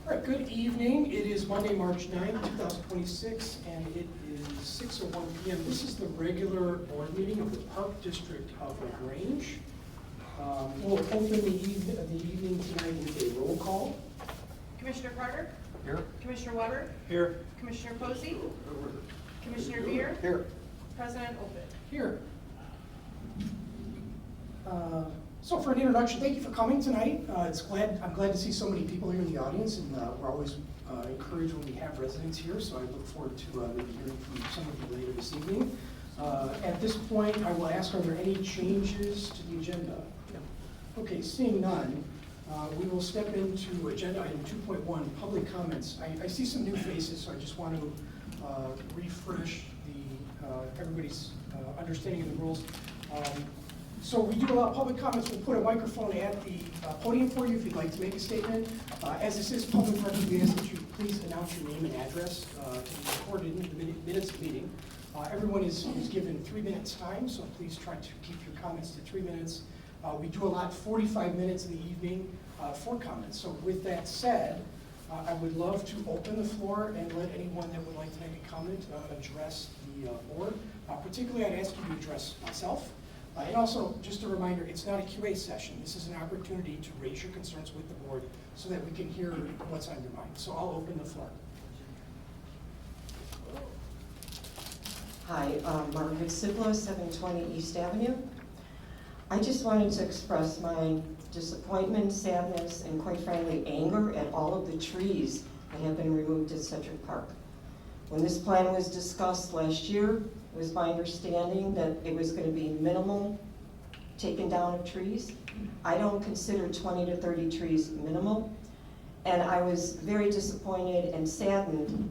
All right, good evening. It is Monday, March 9th, 2026, and it is 6:01 p.m. This is the regular board meeting of the Park District of Grange. We'll open the evening tonight with a roll call. Commissioner Carter? Here. Commissioner Weber? Here. Commissioner Posey? Commissioner Beer? Here. President Opeth? Here. So for an introduction, thank you for coming tonight. I'm glad to see so many people here in the audience, and we're always encouraged when we have residents here, so I look forward to maybe hearing from some of you later this evening. At this point, I will ask, are there any changes to the agenda? Okay, seeing none, we will step into agenda item 2.1, public comments. I see some new faces, so I just want to refresh everybody's understanding of the rules. So we do allow public comments. We'll put a microphone at the podium for you if you'd like to make a statement. As this is public record, we ask that you please announce your name and address to be recorded in the minutes of the meeting. Everyone is given 3 minutes time, so please try to keep your comments to 3 minutes. We do allot 45 minutes in the evening for comments. So with that said, I would love to open the floor and let anyone that would like to make a comment address the board. Particularly, I'd ask you to address myself. And also, just a reminder, it's not a QA session. This is an opportunity to raise your concerns with the board so that we can hear what's on your mind. So I'll open the floor. Hi, Margaret Sidlow, 720 East Avenue. I just wanted to express my disappointment, sadness, and quite frankly, anger at all of the trees that have been removed at Sedwick Park. When this plan was discussed last year, it was my understanding that it was going to be minimal taken down of trees. I don't consider 20 to 30 trees minimal, and I was very disappointed and saddened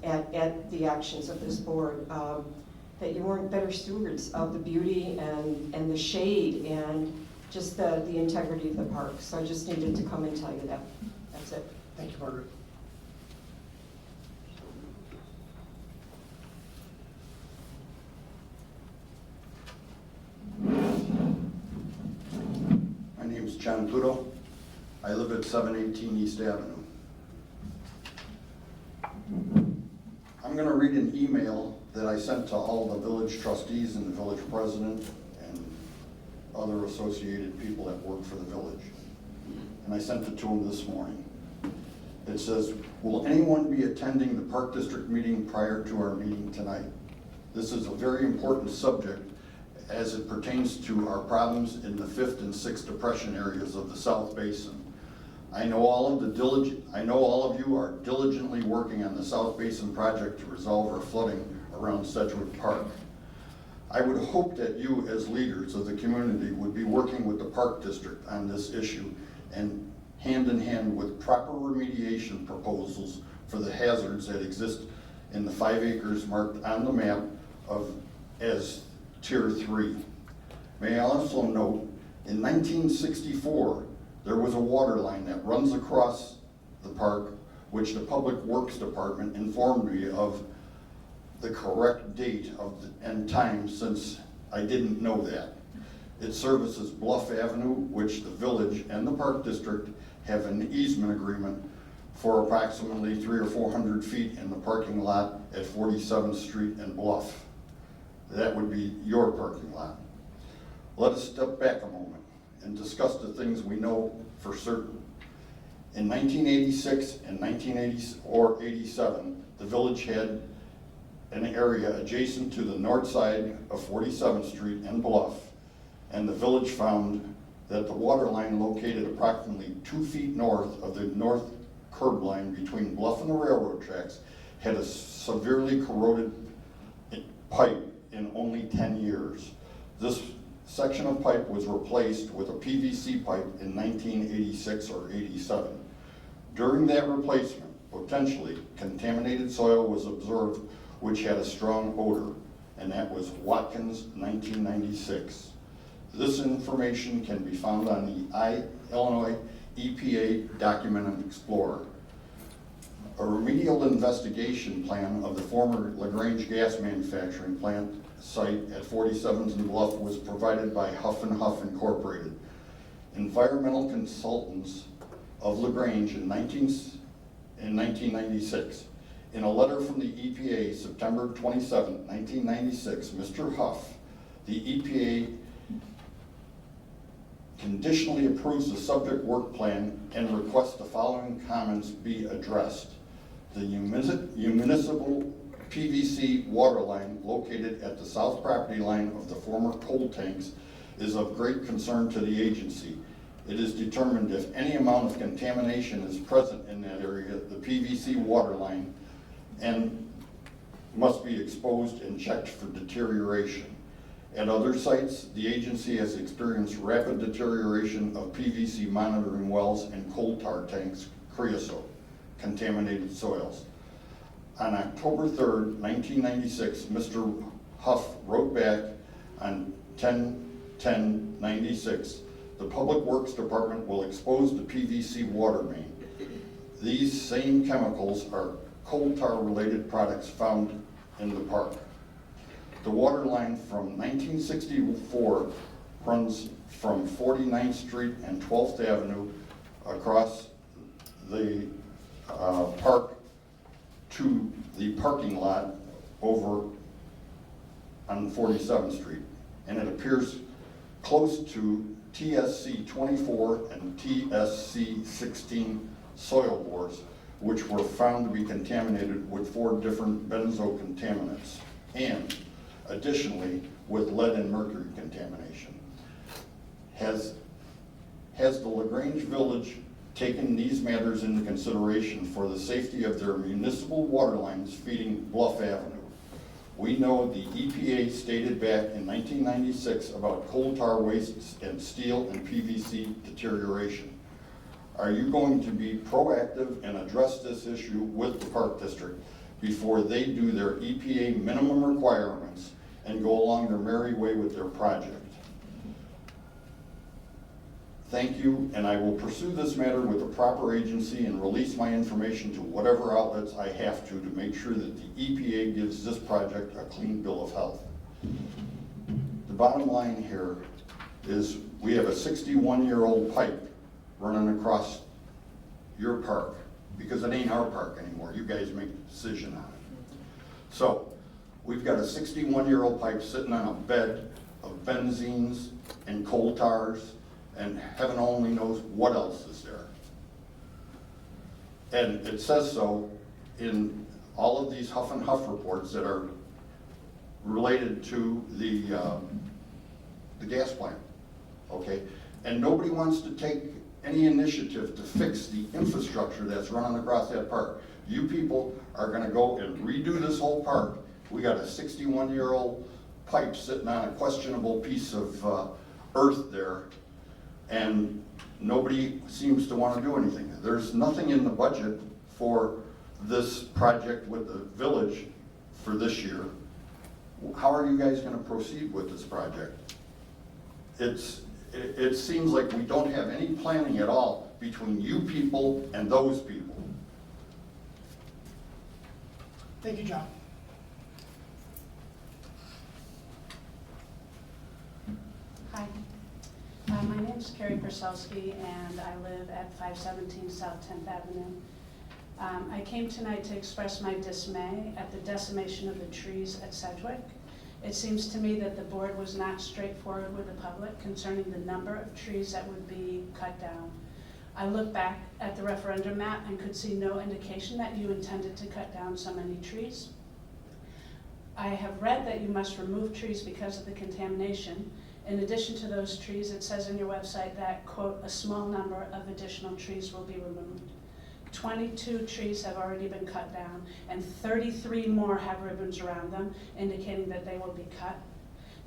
at the actions of this board, that you weren't better stewards of the beauty and the shade and just the integrity of the park. So I just needed to come and tell you that. That's it. Thank you, Margaret. My name is John Pluto. I live at 718 East Avenue. I'm going to read an email that I sent to all the village trustees and the village president and other associated people that work for the village. And I sent it to them this morning. It says, will anyone be attending the Park District meeting prior to our meeting tonight? This is a very important subject as it pertains to our problems in the 5th and 6th depression areas of the South Basin. I know all of you are diligently working on the South Basin project to resolve our flooding around Sedwick Park. I would hope that you, as leaders of the community, would be working with the Park District on this issue and hand in hand with proper remediation proposals for the hazards that exist in the 5 acres marked on the map as Tier 3. May I also note, in 1964, there was a water line that runs across the park, which the Public Works Department informed me of the correct date and time, since I didn't know that. It services Bluff Avenue, which the village and the Park District have an easement agreement for approximately 300 or 400 feet in the parking lot at 47th Street and Bluff. That would be your parking lot. Let us step back a moment and discuss the things we know for certain. In 1986 and 1987, the village had an area adjacent to the north side of 47th Street and Bluff, and the village found that the water line located approximately 2 feet north of the north curb line between Bluff and the railroad tracks had a severely corroded pipe in only 10 years. This section of pipe was replaced with a PVC pipe in 1986 or 87. During that replacement, potentially contaminated soil was observed, which had a strong odor, and that was Watkins 1996. This information can be found on the Illinois EPA Document and Explorer. A remedial investigation plan of the former Grange gas manufacturing plant site at 47th and Bluff was provided by Huff and Huff Incorporated. Environmental consultants of LaGrange in 1996. In a letter from the EPA, September 27, 1996, Mr. Huff, the EPA conditionally approves the subject work plan and requests the following comments be addressed. The municipal PVC water line located at the south property line of the former coal tanks is of great concern to the agency. It is determined if any amount of contamination is present in that area, the PVC water line and must be exposed and checked for deterioration. At other sites, the agency has experienced rapid deterioration of PVC monitoring wells and coal tar tanks, creosote, contaminated soils. On October 3rd, 1996, Mr. Huff wrote back on 10/10/96, the Public Works Department will expose the PVC water main. These same chemicals are coal tar related products found in the park. The water line from 1964 runs from 49th Street and 12th Avenue across the park to the parking lot over on 47th Street. And it appears close to TSC 24 and TSC 16 soil bores, which were found to be contaminated with 4 different benzocontaminants, and additionally with lead and mercury contamination. Has the LaGrange Village taken these matters into consideration for the safety of their municipal water lines feeding Bluff Avenue? We know the EPA stated back in 1996 about coal tar wastes and steel and PVC deterioration. Are you going to be proactive and address this issue with the Park District before they do their EPA minimum requirements and go along their merry way with their project? Thank you, and I will pursue this matter with the proper agency and release my information to whatever outlets I have to make sure that the EPA gives this project a clean bill of health. The bottom line here is we have a 61-year-old pipe running across your park, because it ain't our park anymore. You guys make the decision on it. So we've got a 61-year-old pipe sitting on a bed of benzenes and coal tars, and heaven only knows what else is there. And it says so in all of these Huff and Huff reports that are related to the gas plant, okay? And nobody wants to take any initiative to fix the infrastructure that's running across that park. You people are gonna go and redo this whole park. We got a 61-year-old pipe sitting on a questionable piece of earth there, and nobody seems to want to do anything. There's nothing in the budget for this project with the village for this year. How are you guys going to proceed with this project? It seems like we don't have any planning at all between you people and those people. Thank you, John. Hi, my name is Carrie Perselski, and I live at 517 South 10th Avenue. I came tonight to express my dismay at the decimation of the trees at Sedwick. It seems to me that the board was not straightforward with the public concerning the number of trees that would be cut down. I look back at the referendum map and could see no indication that you intended to cut down so many trees. I have read that you must remove trees because of the contamination. In addition to those trees, it says on your website that, quote, a small number of additional trees will be removed. 22 trees have already been cut down, and 33 more have ribbons around them, indicating that they will be cut.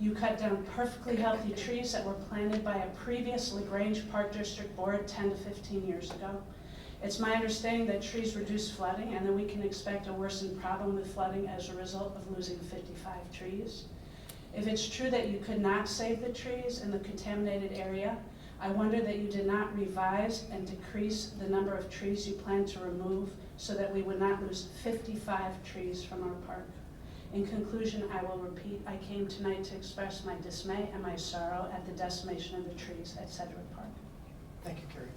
You cut down perfectly healthy trees that were planted by a previous LaGrange Park District board 10 to 15 years ago. It's my understanding that trees reduce flooding, and that we can expect a worsened problem with flooding as a result of losing 55 trees. If it's true that you could not save the trees in the contaminated area, I wonder that you did not revise and decrease the number of trees you plan to remove so that we would not lose 55 trees from our park. In conclusion, I will repeat, I came tonight to express my dismay and my sorrow at the decimation of the trees at Sedwick Park. Thank you, Carrie.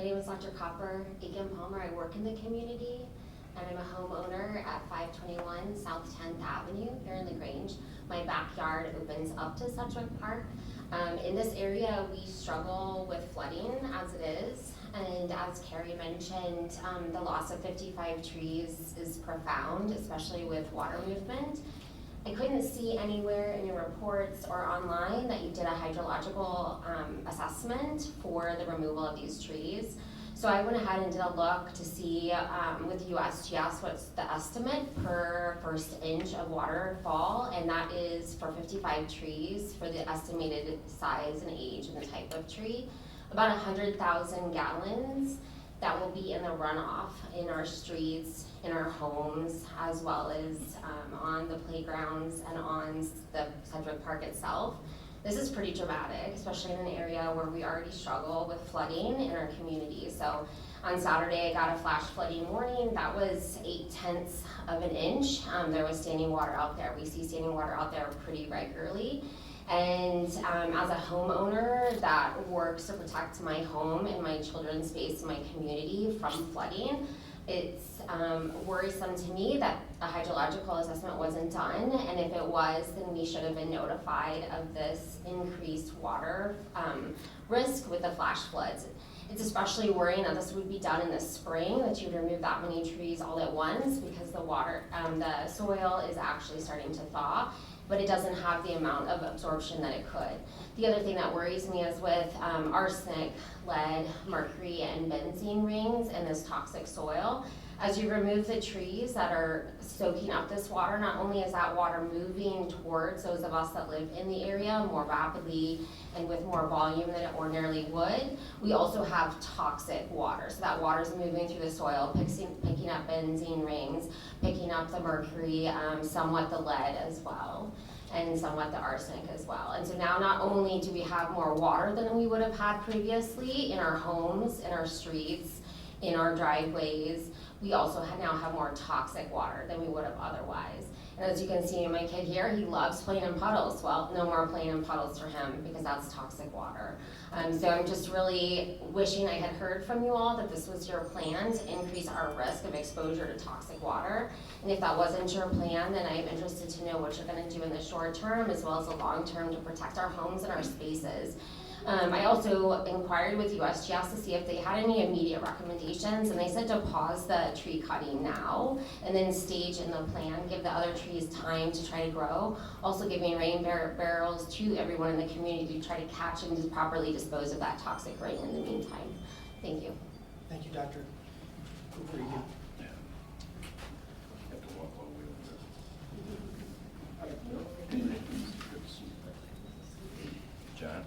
name is Dr. Copper Aiken-Palmer. I work in the community, and I'm a homeowner at 521 South 10th Avenue here in the Grange. My backyard opens up to Sedwick Park. In this area, we struggle with flooding as it is, and as Carrie mentioned, the loss of 55 trees is profound, especially with water movement. I couldn't see anywhere in your reports or online that you did a hydrological assessment for the removal of these trees. So I went ahead and did a look to see with USGS what's the estimate per first inch of waterfall, and that is for 55 trees for the estimated size and age and the type of tree. About 100,000 gallons that will be in the runoff in our streets, in our homes, as well as on the playgrounds and on the Sedwick Park itself. This is pretty dramatic, especially in an area where we already struggle with flooding in our community. So on Saturday, I got a flash flooding warning. That was 0.8 of an inch. There was standing water out there. We see standing water out there pretty regularly. And as a homeowner that works to protect my home and my children's space and my community from flooding, it's worrisome to me that a hydrological assessment wasn't done, and if it was, then we should have been notified of this increased water risk with the flash floods. It's especially worrying that this would be done in the spring, that you'd remove that many trees all at once, because the water, the soil is actually starting to thaw, but it doesn't have the amount of absorption that it could. The other thing that worries me is with arsenic, lead, mercury, and benzene rings in this toxic soil. As you remove the trees that are soaking up this water, not only is that water moving towards those of us that live in the area more rapidly and with more volume than it ordinarily would, we also have toxic water. So that water is moving through the soil, picking up benzene rings, picking up the mercury, somewhat the lead as well, and somewhat the arsenic as well. And so now not only do we have more water than we would have had previously in our homes, in our streets, in our driveways, we also now have more toxic water than we would have otherwise. And as you can see, my kid here, he loves playing in puddles. Well, no more playing in puddles for him because that's toxic water. So I'm just really wishing I had heard from you all that this was your plan to increase our risk of exposure to toxic water. And if that wasn't your plan, then I'm interested to know what you're gonna do in the short term as well as the long term to protect our homes and our spaces. I also inquired with USGS to see if they had any immediate recommendations, and they said to pause the tree cutting now and then stage in the plan, give the other trees time to try to grow. Also giving rain barrels to everyone in the community to try to catch and to properly dispose of that toxic rain in the meantime. Thank you. Thank you, Doctor. Very good. John?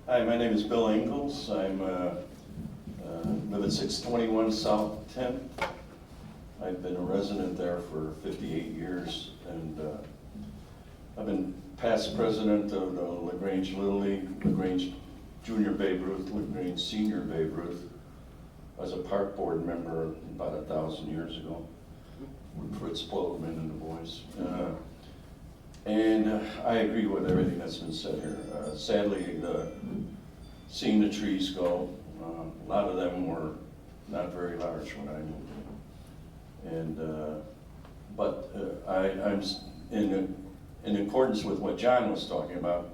Hi, my name is Bill Ingalls. I'm live at 621 South 10th. I've been a resident there for 58 years, and I've been past president of the LaGrange Little League, LaGrange Junior Babe Ruth, LaGrange Senior Babe Ruth. I was a park board member about 1,000 years ago with Fritz Plotman and the boys. And I agree with everything that's been said here. Sadly, seeing the trees go, a lot of them were not very large when I moved in. And, but I'm in accordance with what John was talking about.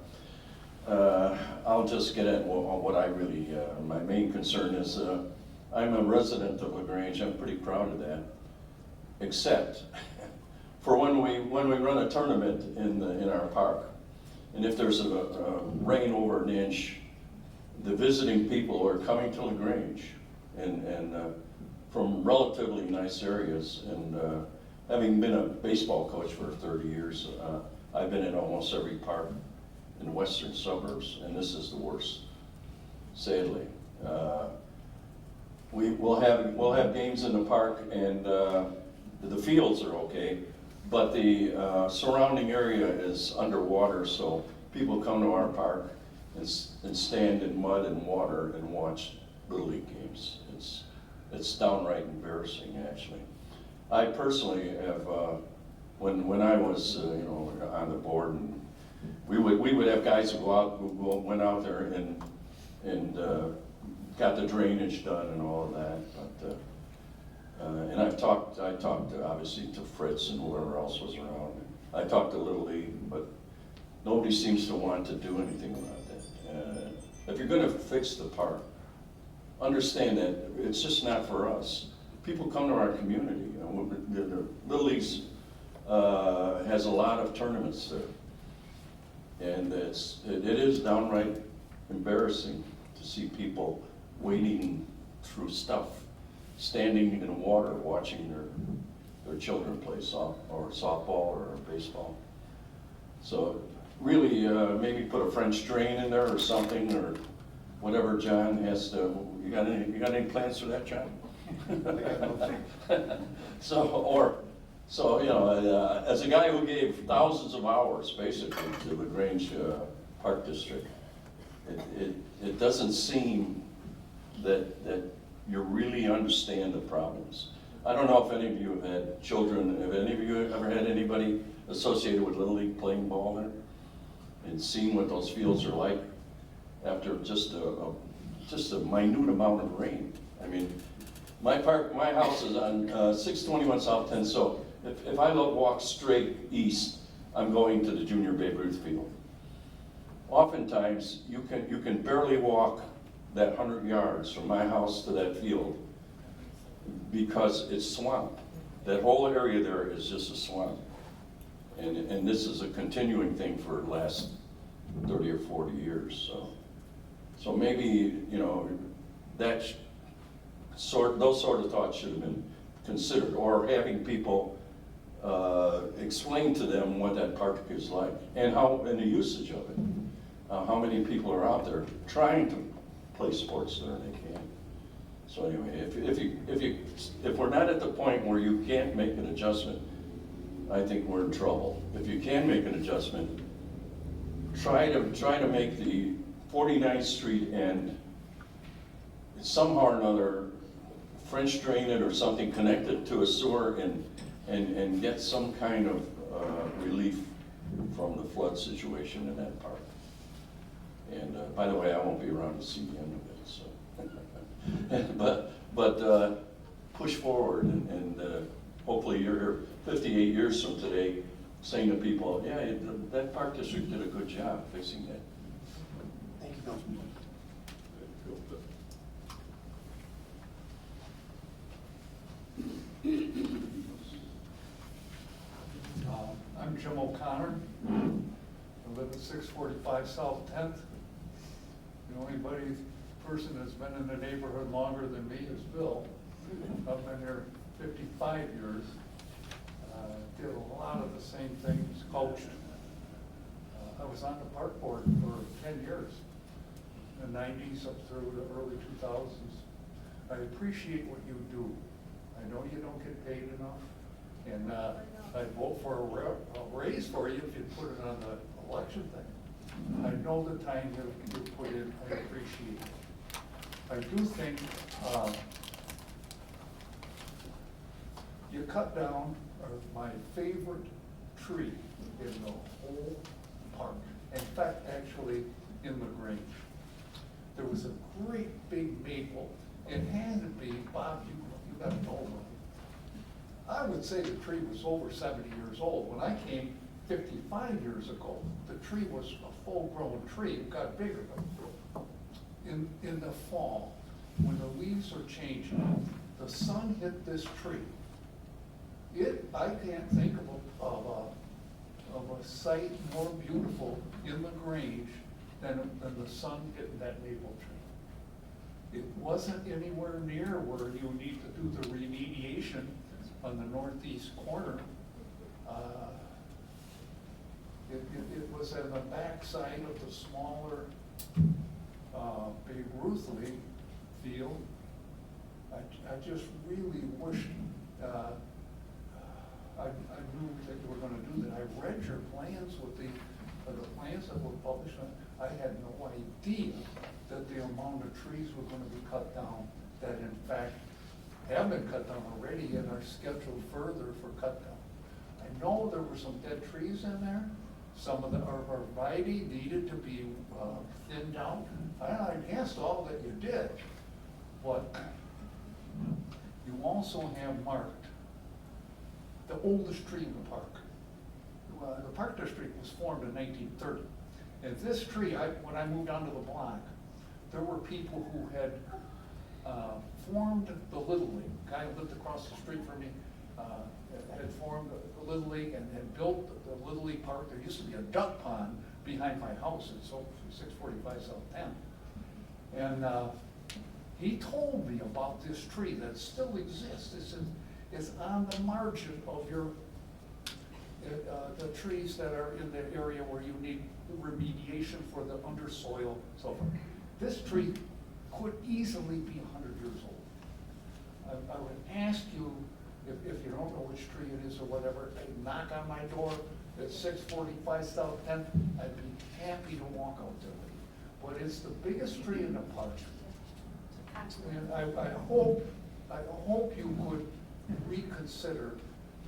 I'll just get at what I really, my main concern is, I'm a resident of LaGrange. I'm pretty proud of that, except for when we run a tournament in our park, and if there's a rain over an inch, the visiting people are coming to LaGrange and from relatively nice areas. And having been a baseball coach for 30 years, I've been in almost every park in the western suburbs, and this is the worst, sadly. We'll have games in the park, and the fields are okay. But the surrounding area is underwater, so people come to our park and stand in mud and water and watch Little League games. It's downright embarrassing, actually. I personally have, when I was on the board, and we would have guys who went out there and got the drainage done and all of that, but, and I talked obviously to Fritz and whoever else was around. I talked to Little League, but nobody seems to want to do anything about that. If you're gonna fix the park, understand that it's just not for us. People come to our community, you know, the Little League's has a lot of tournaments there. And it is downright embarrassing to see people wading through stuff, standing in water, watching their children play softball or baseball. So really, maybe put a French drain in there or something, or whatever John has to, you got any plans for that, John? So, you know, as a guy who gave thousands of hours, basically, to the Grange Park District, it doesn't seem that you really understand the problems. I don't know if any of you have had children, have any of you ever had anybody associated with Little League playing ball there? And seen what those fields are like after just a minute amount of rain. I mean, my house is on 621 South 10, so if I walk straight east, I'm going to the Junior Babe Ruth field. Oftentimes, you can barely walk that 100 yards from my house to that field because it's swamp. That whole area there is just a swamp. And this is a continuing thing for the last 30 or 40 years. So maybe, you know, those sort of thoughts should have been considered, or having people explain to them what that park is like and the usage of it. How many people are out there trying to play sports there and they can't. So anyway, if we're not at the point where you can't make an adjustment, I think we're in trouble. If you can make an adjustment, try to make the 49th Street end somehow or another French drain it or something, connected to a sewer and get some kind of relief from the flood situation in that park. And by the way, I won't be around to see the end of it, so. but push forward and hopefully you're here 58 years from today saying to people, yeah, that park district did a good job fixing that. Thank you, Bill. I'm Jim O'Connor. I live at 645 South 10th. The only person that's been in the neighborhood longer than me is Bill. I've been here 55 years. Did a lot of the same things, coached. I was on the park board for 10 years, in the 90s up through the early 2000s. I appreciate what you do. I know you don't get paid enough, and I'd vote for a raise for you if you put it on the election thing. I know the time you put in, I appreciate it. I do think you cut down my favorite tree in the whole park. In fact, actually, in the Grange. There was a great big maple. It had to be, Bob, you got to know about it. I would say the tree was over 70 years old. When I came 55 years ago, the tree was a full-grown tree. It got bigger. In the fall, when the leaves are changing, the sun hit this tree. I can't think of a sight more beautiful in the Grange than the sun hitting that maple tree. It wasn't anywhere near where you need to do the remediation on the northeast corner. It was on the backside of the smaller Babe Ruth League field. I just really wished I knew that you were going to do that. I read your plans with the plans that were published. I had no idea that the amount of trees were going to be cut down, that in fact have been cut down already and are scheduled further for cut down. I know there were some dead trees in there. Some of the arborvitae needed to be thinned out. I guessed all that you did. But you also have marked the oldest tree in the park. Well, the Park District was formed in 1930. And this tree, when I moved onto the block, there were people who had formed the Little League. A guy who lived across the street from me had formed the Little League and had built the Little League Park. There used to be a duck pond behind my house at 645 South 10. And he told me about this tree that still exists. It's on the margin of your, the trees that are in the area where you need remediation for the undersoil, so forth. This tree could easily be 100 years old. I would ask you, if you don't know which tree it is or whatever, knock on my door at 645 South 10th. I'd be happy to walk out there with you. But it's the biggest tree in the park. And I hope you could reconsider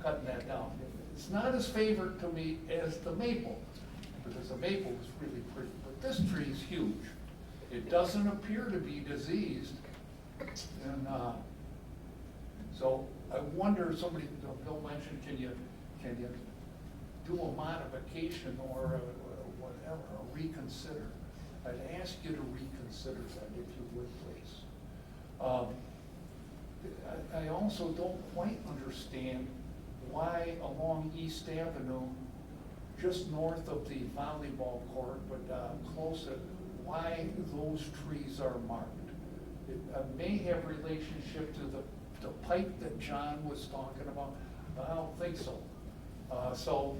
cutting that down. It's not as favored to me as the maple, because the maple is really pretty, but this tree is huge. It doesn't appear to be diseased, and so I wonder, somebody, Bill mentioned, can you do a modification or whatever, or reconsider? I'd ask you to reconsider that, if you would, please. I also don't quite understand why along East Avenue, just north of the volleyball court, but close to, why those trees are marked. It may have relationship to the pipe that John was talking about, but I don't think so. So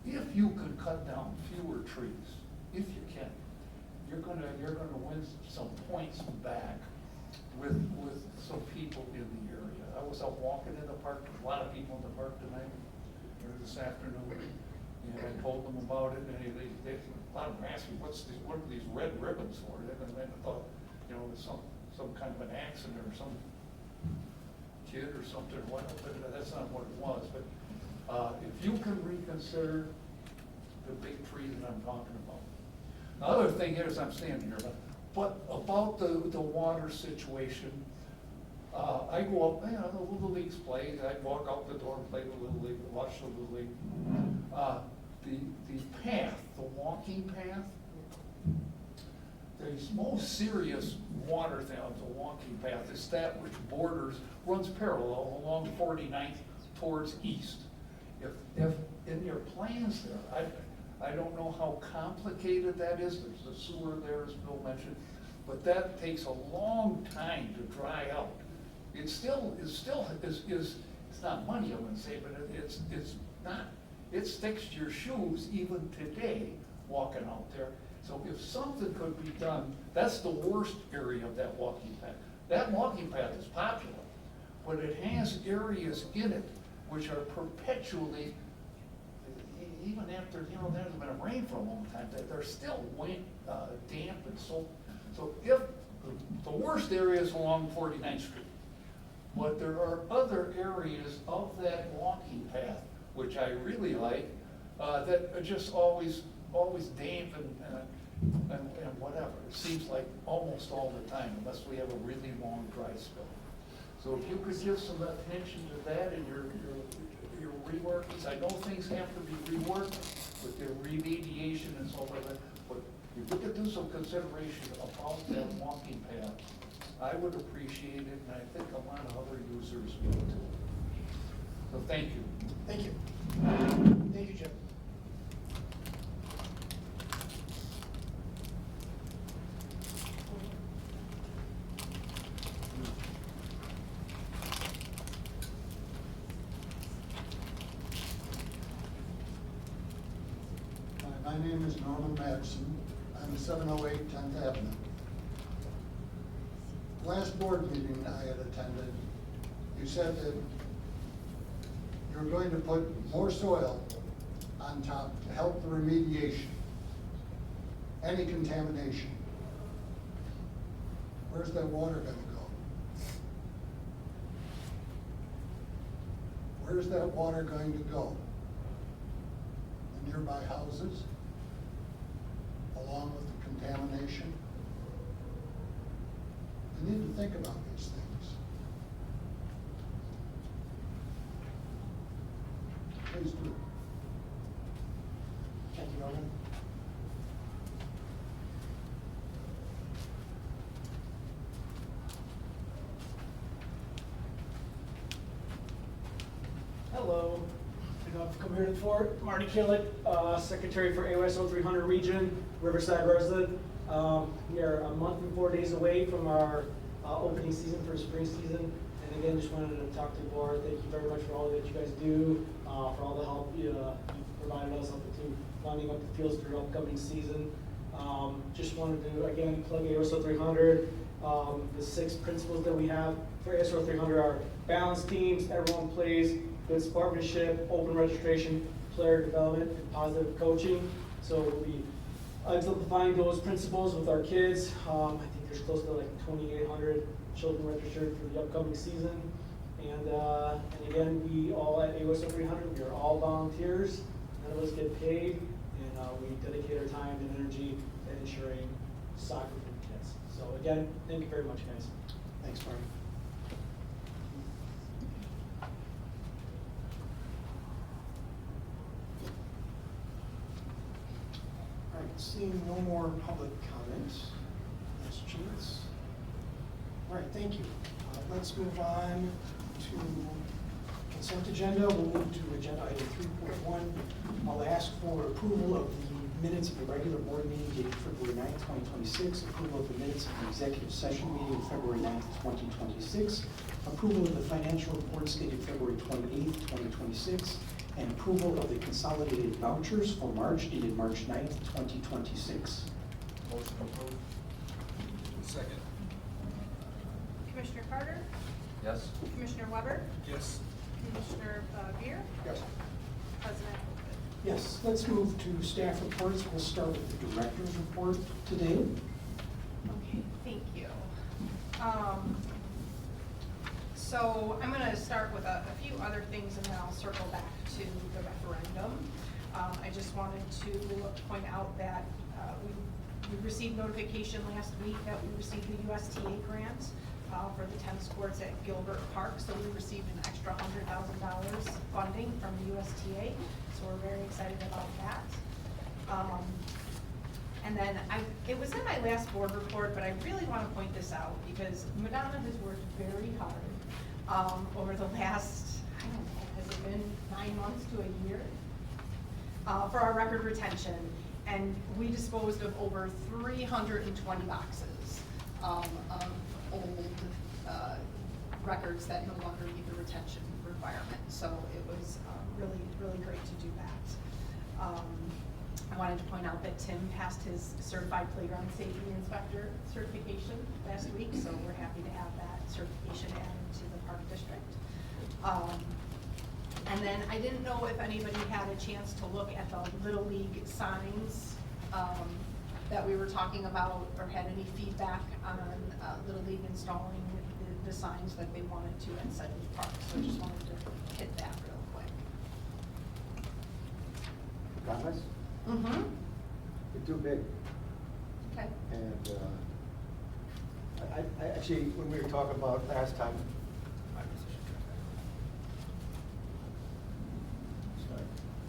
if you can cut down fewer trees, if you can, you're gonna win some points back with some people in the area. I was out walking in the park, a lot of people in the park tonight, or this afternoon, and I told them about it, and they a lot of them asked me, what are these red ribbons for? And I thought, you know, it was some kind of an accident or some kid or something, but that's not what it was. But if you can reconsider the big tree that I'm talking about. The other thing is, I'm standing here, but about the water situation, I go up, the Little Leagues play, I walk out the door and play the Little League, watch the Little League. The path, the walking path, the most serious water thing of the walking path is that which runs parallel along 49th towards east. If in your plans there, I don't know how complicated that is. There's a sewer there, as Bill mentioned, but that takes a long time to dry out. It still is, it's not money, I wouldn't say, but it's not, it sticks to your shoes even today, walking out there. So if something could be done, that's the worst area of that walking path. That walking path is popular, but it has areas in it which are perpetually, even after, there hasn't been a rain for a long time, they're still damp and so if, the worst area is along 49th Street. But there are other areas of that walking path, which I really like, that are just always damp and whatever. It seems like almost all the time, unless we have a really long dry spell. So if you could give some attention to that in your reworkings. I know things have to be reworked with the remediation and so forth, but if we could do some consideration about that walking path, I would appreciate it, and I think a lot of other users will too. So thank you. Thank you. Thank you, Jim. My name is Norman Madsen. I'm 708 10th Avenue. Last board meeting I had attended, you said that you're going to put more soil on top to help the remediation, any contamination. Where's that water going to go? Where's that water going to go? The nearby houses, along with the contamination? You need to think about these things. Please do. Thank you, Norman. Hello, I've come here to the fort. Marty Killick, Secretary for AOSO 300 Region, Riverside resident. We are a month and 4 days away from our opening season for spring season. And again, just wanted to talk to the board. Thank you very much for all that you guys do, for all the help you provided us up to lining up the fields for upcoming season. Just wanted to, again, plug AOSO 300. The 6 principles that we have for AOSO 300 are balanced teams, everyone plays, good sportsmanship, open registration, player development, and positive coaching. So we'll be exemplifying those principles with our kids. I think there's close to like 2,800 children registered for the upcoming season. And again, we all at AOSO 300, we are all volunteers. None of us get paid, and we dedicate our time and energy to ensuring soccer for the kids. So again, thank you very much, guys. Thanks, Marty. All right, seeing no more public comments, last chance. All right, thank you. Let's move on to consent agenda. We'll move to agenda item 3.1. I'll ask for approval of the minutes of the regular board meeting dated February 9th, 2026, approval of the minutes of the executive session meeting of February 9th, 2026, approval of the financial reports dated February 28th, 2026, and approval of the consolidated vouchers for March dated March 9th, 2026. Motion approved. Second. Commissioner Carter? Yes. Commissioner Weber? Yes. Commissioner Beer? Yes. President Opel? Yes, let's move to staff reports. We'll start with the director's report today. Okay, thank you. So I'm going to start with a few other things and then I'll circle back to the referendum. I just wanted to point out that we received notification last week that we received the USTA grant for the tennis courts at Gilbert Park. So we received an extra $100,000 funding from the USTA. So we're very excited about that. And then it was in my last board report, but I really want to point this out because Madonna has worked very hard over the last, I don't know, has it been 9 months to a year? For our record retention. And we disposed of over 320 boxes of old records that no longer meet the retention requirement. So it was really, really great to do that. I wanted to point out that Tim passed his certified playground safety inspector certification last week, so we're happy to have that certification added to the park district. And then I didn't know if anybody had a chance to look at the Little League signs that we were talking about, or had any feedback on Little League installing the signs that they wanted to at Sedwick Park. So I just wanted to hit that real quick. Comments? Mm-hmm. They're too big. Okay. And I actually, when we were talking about last time,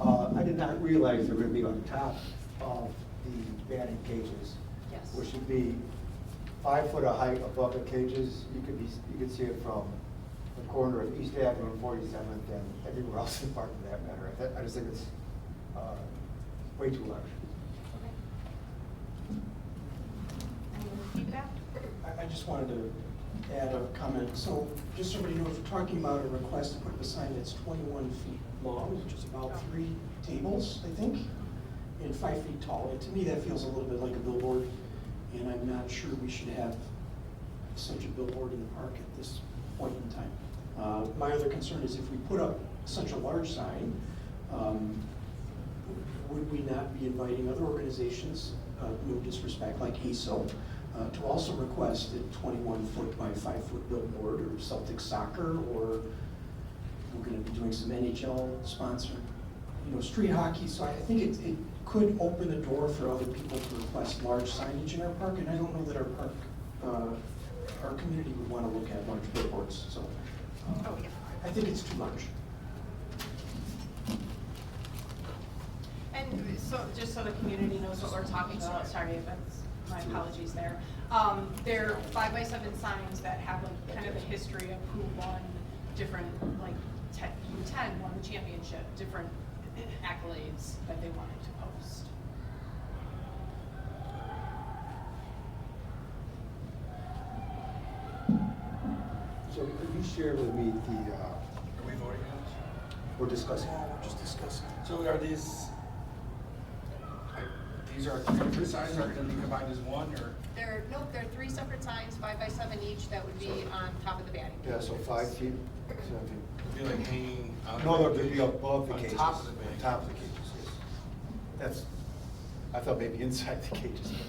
I did not realize they were going to be on top of the batting cages. Yes. Which would be 5 foot of height above the cages. You could see it from the corner of East Avenue and 47th and everywhere else in the park for that matter. I just think it's way too large. Okay. Any feedback? I just wanted to add a comment. So just so everybody knows, we're talking about a request to put up a sign that's 21 feet long, which is about 3 tables, I think, and 5 feet tall. And to me, that feels a little bit like a billboard, and I'm not sure we should have such a billboard in the park at this point in time. My other concern is if we put up such a large sign, would we not be inviting other organizations, no disrespect, like ASO, to also request a 21 foot by 5 foot billboard, or Celtic soccer, or we're going to be doing some NHL sponsored, street hockey. So I think it could open the door for other people to request large signage in our park, and I don't know that our park our community would want to look at large billboards, so. Oh, yeah. I think it's too large. And so, just so the community knows what we're talking about, sorry if that's, my apologies there. They're 5x7 signs that have like kind of a history of who won different, like U10 won the championship, different accolades that they wanted to post. So could you share with me the, Are we voting on this? we're discussing. We're just discussing. So are these are three signs that are gonna be combined as one, or? Nope, they're 3 separate signs, 5x7 each, that would be on top of the batting Yeah, cage. so 5 feet, 7 feet. It'd be like hanging on? No, they'd be above the On cages. top of the On bag. top of the cages, yes. That's, I thought maybe inside the cages. That's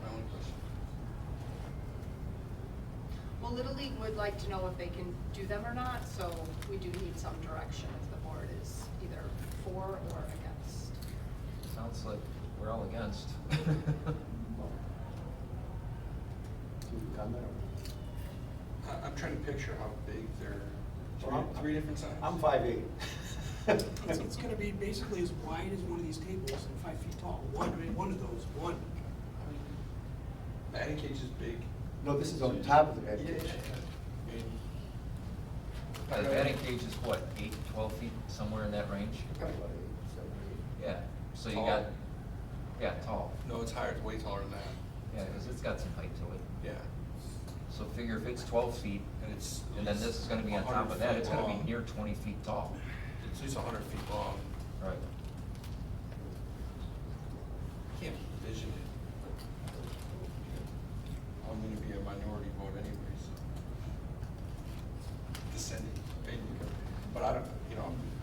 my only question. Well, Little League would like to know if they can do them or not, so we do need some direction if the board is either for or against. Sounds like we're all against. Do you comment I'm trying to picture how big they're, Well, three different signs? I'm 5'8". It's gonna be basically as wide as one of these tables and 5 feet tall. One of those, one. Batting cage is big. No, this is on top of the batting Yeah, cage. I mean, The batting cage is what, 8 to 12 feet, somewhere in that range? Probably about 8, 7, Yeah, so you Tall. got, yeah, tall. No, it's higher, it's way taller than that. Yeah, because it's got some height to it. Yeah. So figure if it's 12 feet, And it's. and then this is gonna be on top of that, it's gonna be near 20 feet tall. It's at least 100 feet long. Right. Can't envision it. I'm gonna be a minority vote anyways. Dissenting, maybe, but I don't,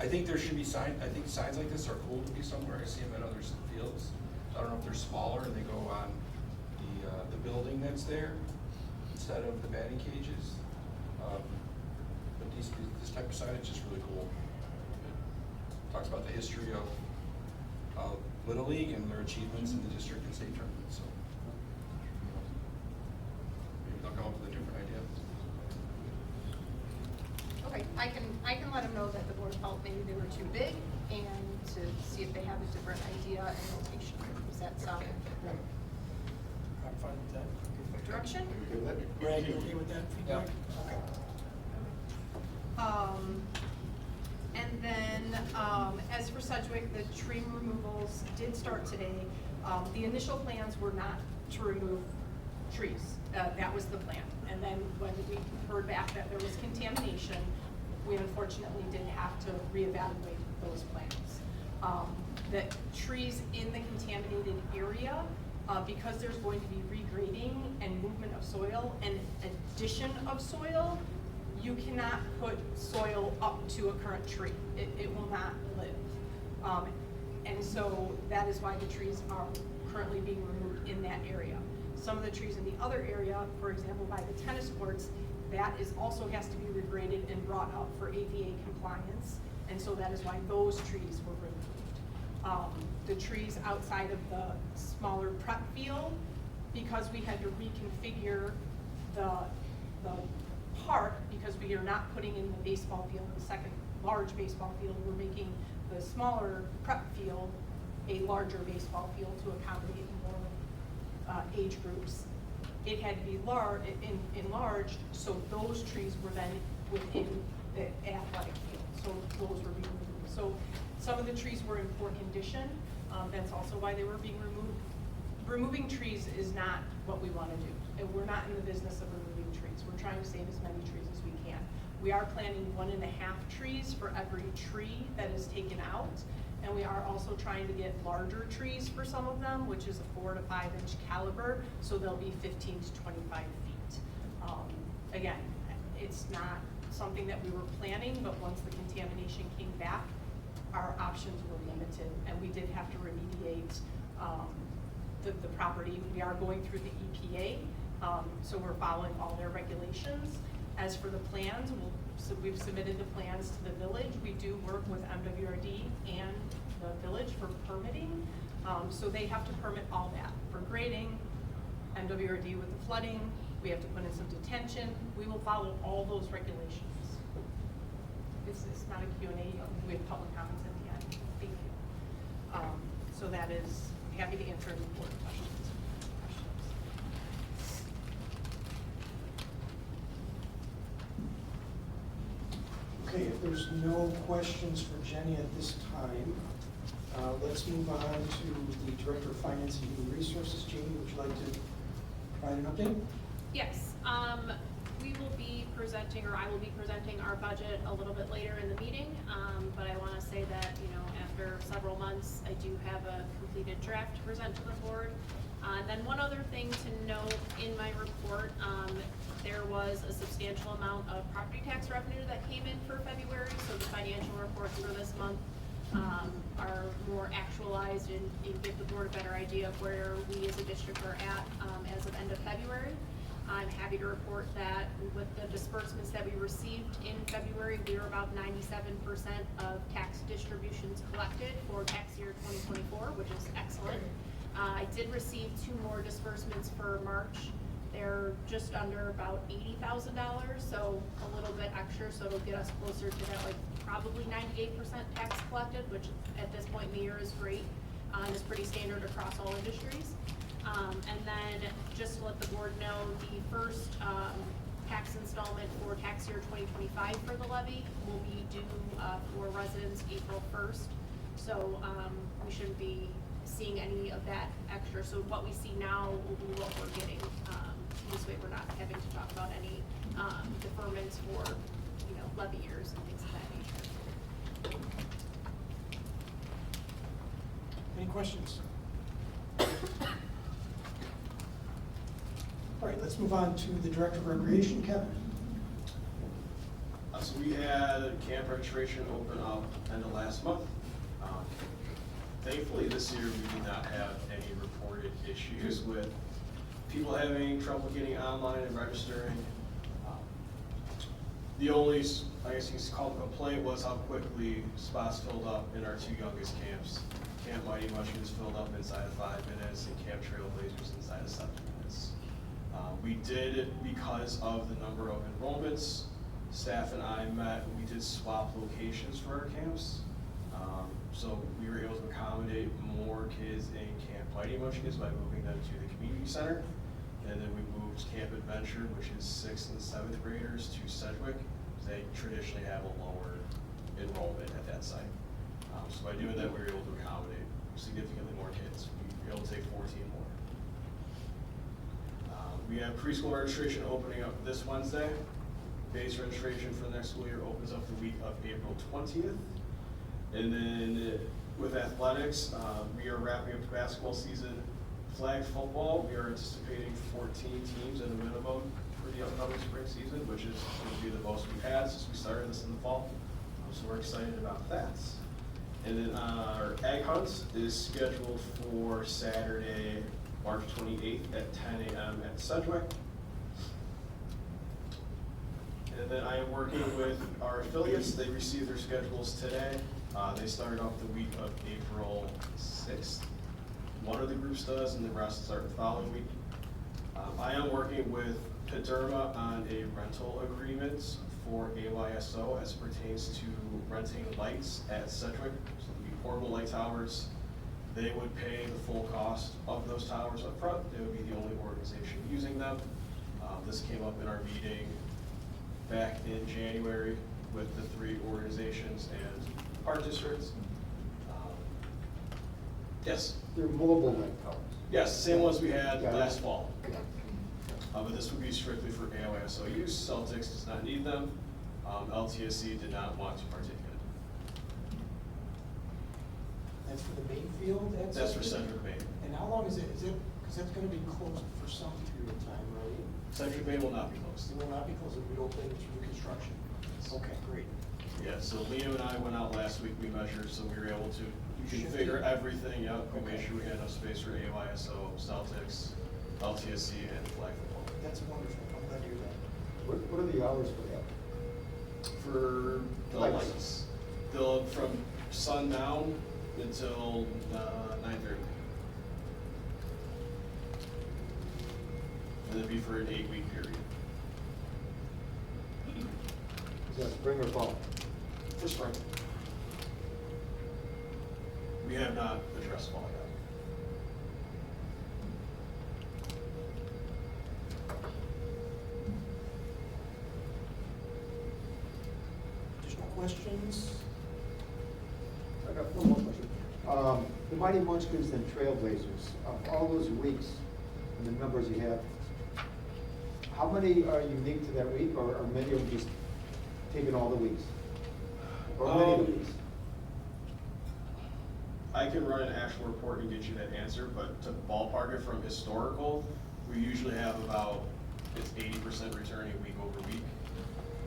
I think there should be I think signs like this are cool to be somewhere. I see them at other fields. I don't know if they're smaller and they go on the building that's there instead of the batting cages. But this type of signage is really cool. It talks about the history of Little League and their achievements in the district and state tournaments, so. Maybe they'll come up with a different idea. Okay, I can let them know that the board felt maybe they were too big and to see if they have a different idea and location. Does that sound I'm fine with that. direction? Okay, that- Brad, you okay with that feedback? Okay. And then, as for Sedgwick, the tree removals did start today. The initial plans were not to remove trees. That was the plan. And then when we heard back that there was contamination, we unfortunately did have to reevaluate those plans. The trees in the contaminated area, because there's going to be regrading and movement of soil and addition of soil, you cannot put soil up to a current tree. It will not live. And so that is why the trees are currently being removed in that area. Some of the trees in the other area, for example, by the tennis courts, that is also has to be regraded and brought up for ADA compliance. And so that is why those trees were removed. The trees outside of the smaller prep field, because we had to reconfigure the park, because we are not putting in the baseball field, the second large baseball field, we're making the smaller prep field a larger baseball field to accommodate more age groups. It had to be enlarged, so those trees were then within the athletic field, so those were being removed. So some of the trees were in poor condition, that's also why they were being removed. Removing trees is not what we want to do, and we're not in the business of removing trees. We're trying to save as many trees as we can. We are planting 1.5 trees for every tree that is taken out, and we are also trying to get larger trees for some of them, which is a 4 to 5 inch caliber, so they'll be 15 to 25 feet. Again, it's not something that we were planning, but once the contamination came back, our options were limited, and we did have to remediate the property. We are going through the EPA, so we're following all their regulations. As for the plans, so we've submitted the plans to the village. We do work with MWRD and the village for permitting, so they have to permit all that for grading, MWRD with the flooding, we have to put in some detention, we will follow all those regulations. This is not a Q&A, we have public comments at the end, thank you. So that is, happy to answer any board questions. Okay, if there's no questions for Jenny at this time, let's move on to the Director of Finance and Human Resources. Jamie, would you like to provide an update? Yes, we will be presenting, or I will be presenting our budget a little bit later in the meeting, but I want to say that, you know, after several months, I do have a completed draft to present to the board. And then one other thing to note in my report, there was a substantial amount of property tax revenue that came in for February, so the financial reports for this month are more actualized and give the board a better idea of where we as a district are at as of end of February. I'm happy to report that with the disbursements that we received in February, we were about 97% of tax distributions collected for tax year 2024, which is excellent. I did receive 2 more disbursements for March. They're just under about $80,000, so a little bit extra, so it'll get us closer to that, like probably 98% tax collected, which at this point in the year is great. It's pretty standard across all industries. And then just to let the board know, the first tax installment for tax year 2025 for the levy will be due for residents April 1st. So we shouldn't be seeing any of that extra. So what we see now will be what we're getting. This way we're not having to talk about any deferments for, you know, levy years and things of that nature. Any questions? All right, let's move on to the Director of Recreation, Kevin. So we had camp registration open up end of last month. Thankfully this year we did not have any reported issues with people having trouble getting online and registering. The only, I guess you could call it a complaint, was how quickly spots filled up in our 2 youngest camps. Camp Mighty Mushrooms filled up inside of 5 minutes and Camp Trailblazers inside of 7 minutes. We did, because of the number of enrollments, staff and I met, we did swap locations for our camps. So we were able to accommodate more kids in Camp Mighty Mushrooms by moving them to the community center. And then we moved Camp Adventure, which is 6th and 7th graders, to Sedwick. They traditionally have a lower enrollment at that site. So by doing that, we were able to accommodate significantly more kids. We were able to take 14 more. We have preschool registration opening up this Wednesday. Base registration for the next school year opens up the week of April 20th. And then with athletics, we are wrapping up the basketball season. Flag football, we are anticipating 14 teams at a minimum for the upcoming spring season, which is going to be the most we've had since we started this in the fall. So we're excited about that. And then our egg hunt is scheduled for Saturday, March 28th at 10 a.m. at Sedwick. And then I am working with our affiliates. They received their schedules today. They started off the week of April 6th. One of the groups does, and the rest start the following week. I am working with Paderma on a rental agreement for AYSO as pertains to renting lights at Sedwick. So there'll be portable light towers. They would pay the full cost of those towers up front. They would be the only organization using them. This came up in our meeting back in January with the 3 organizations and park districts. Yes? They're mobile light towers. Yes, same ones we had Got it. last fall. But this would be strictly for AYSO use. Celtics does not need them. LTSC did not want to partake in it. That's for the main field? That's for Sedwick Bay. And how long is it, because that's going to be closed for some period of time, right? Sedwick Bay will not be closed. It will not be closed, it will be open through construction. Okay, great. Yeah, so Liam and I went out last week, we measured, so we were able to configure everything, yep. We made sure we had enough space for AYSO, Celtics, LTSC, and flag football. That's wonderful, I'm glad to hear that. What are the hours for that? For the lights, they'll from sundown until 9:30. and it'd be for an 8-week period. Is that spring or fall? For spring. We have not addressed fall yet. Additional questions? I got one more question. The Mighty Munchkins and Trailblazers, of all those weeks and the numbers you have, how many are unique to that week, or are many of them just taking all the weeks? Or many of the weeks? I can run an actual report and get you that answer, but to ballpark it from historical, we usually have about, it's 80% returning week over week.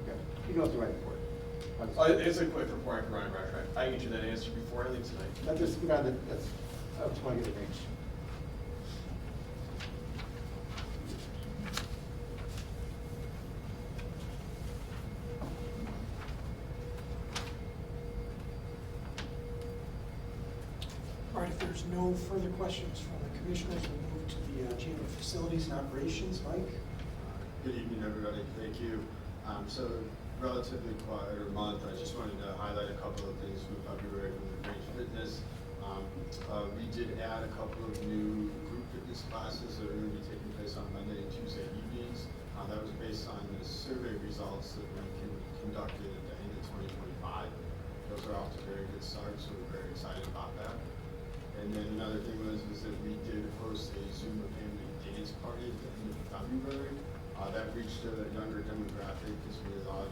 Okay. You don't have to write for it. It's a quick report, I can run it right. I can get you that answer before I leave tonight. That's just, you know, that's, I just want to get the range. All right, if there's no further questions from the commissioners, we'll move to the Chamber of Facilities and Operations. Mike? Good evening, everybody. Thank you. So relatively quieter month. I just wanted to highlight a couple of things from February from the Grange Fitness. We did add a couple of new group fitness classes that are going to be taking place on Monday and Tuesday evenings. That was based on the survey results that we conducted at the end of 2025. Those are off to a very good start, so we're very excited about that. And then another thing was that we did host a Zumba family dance party at the end of February. That reached a younger demographic because we allowed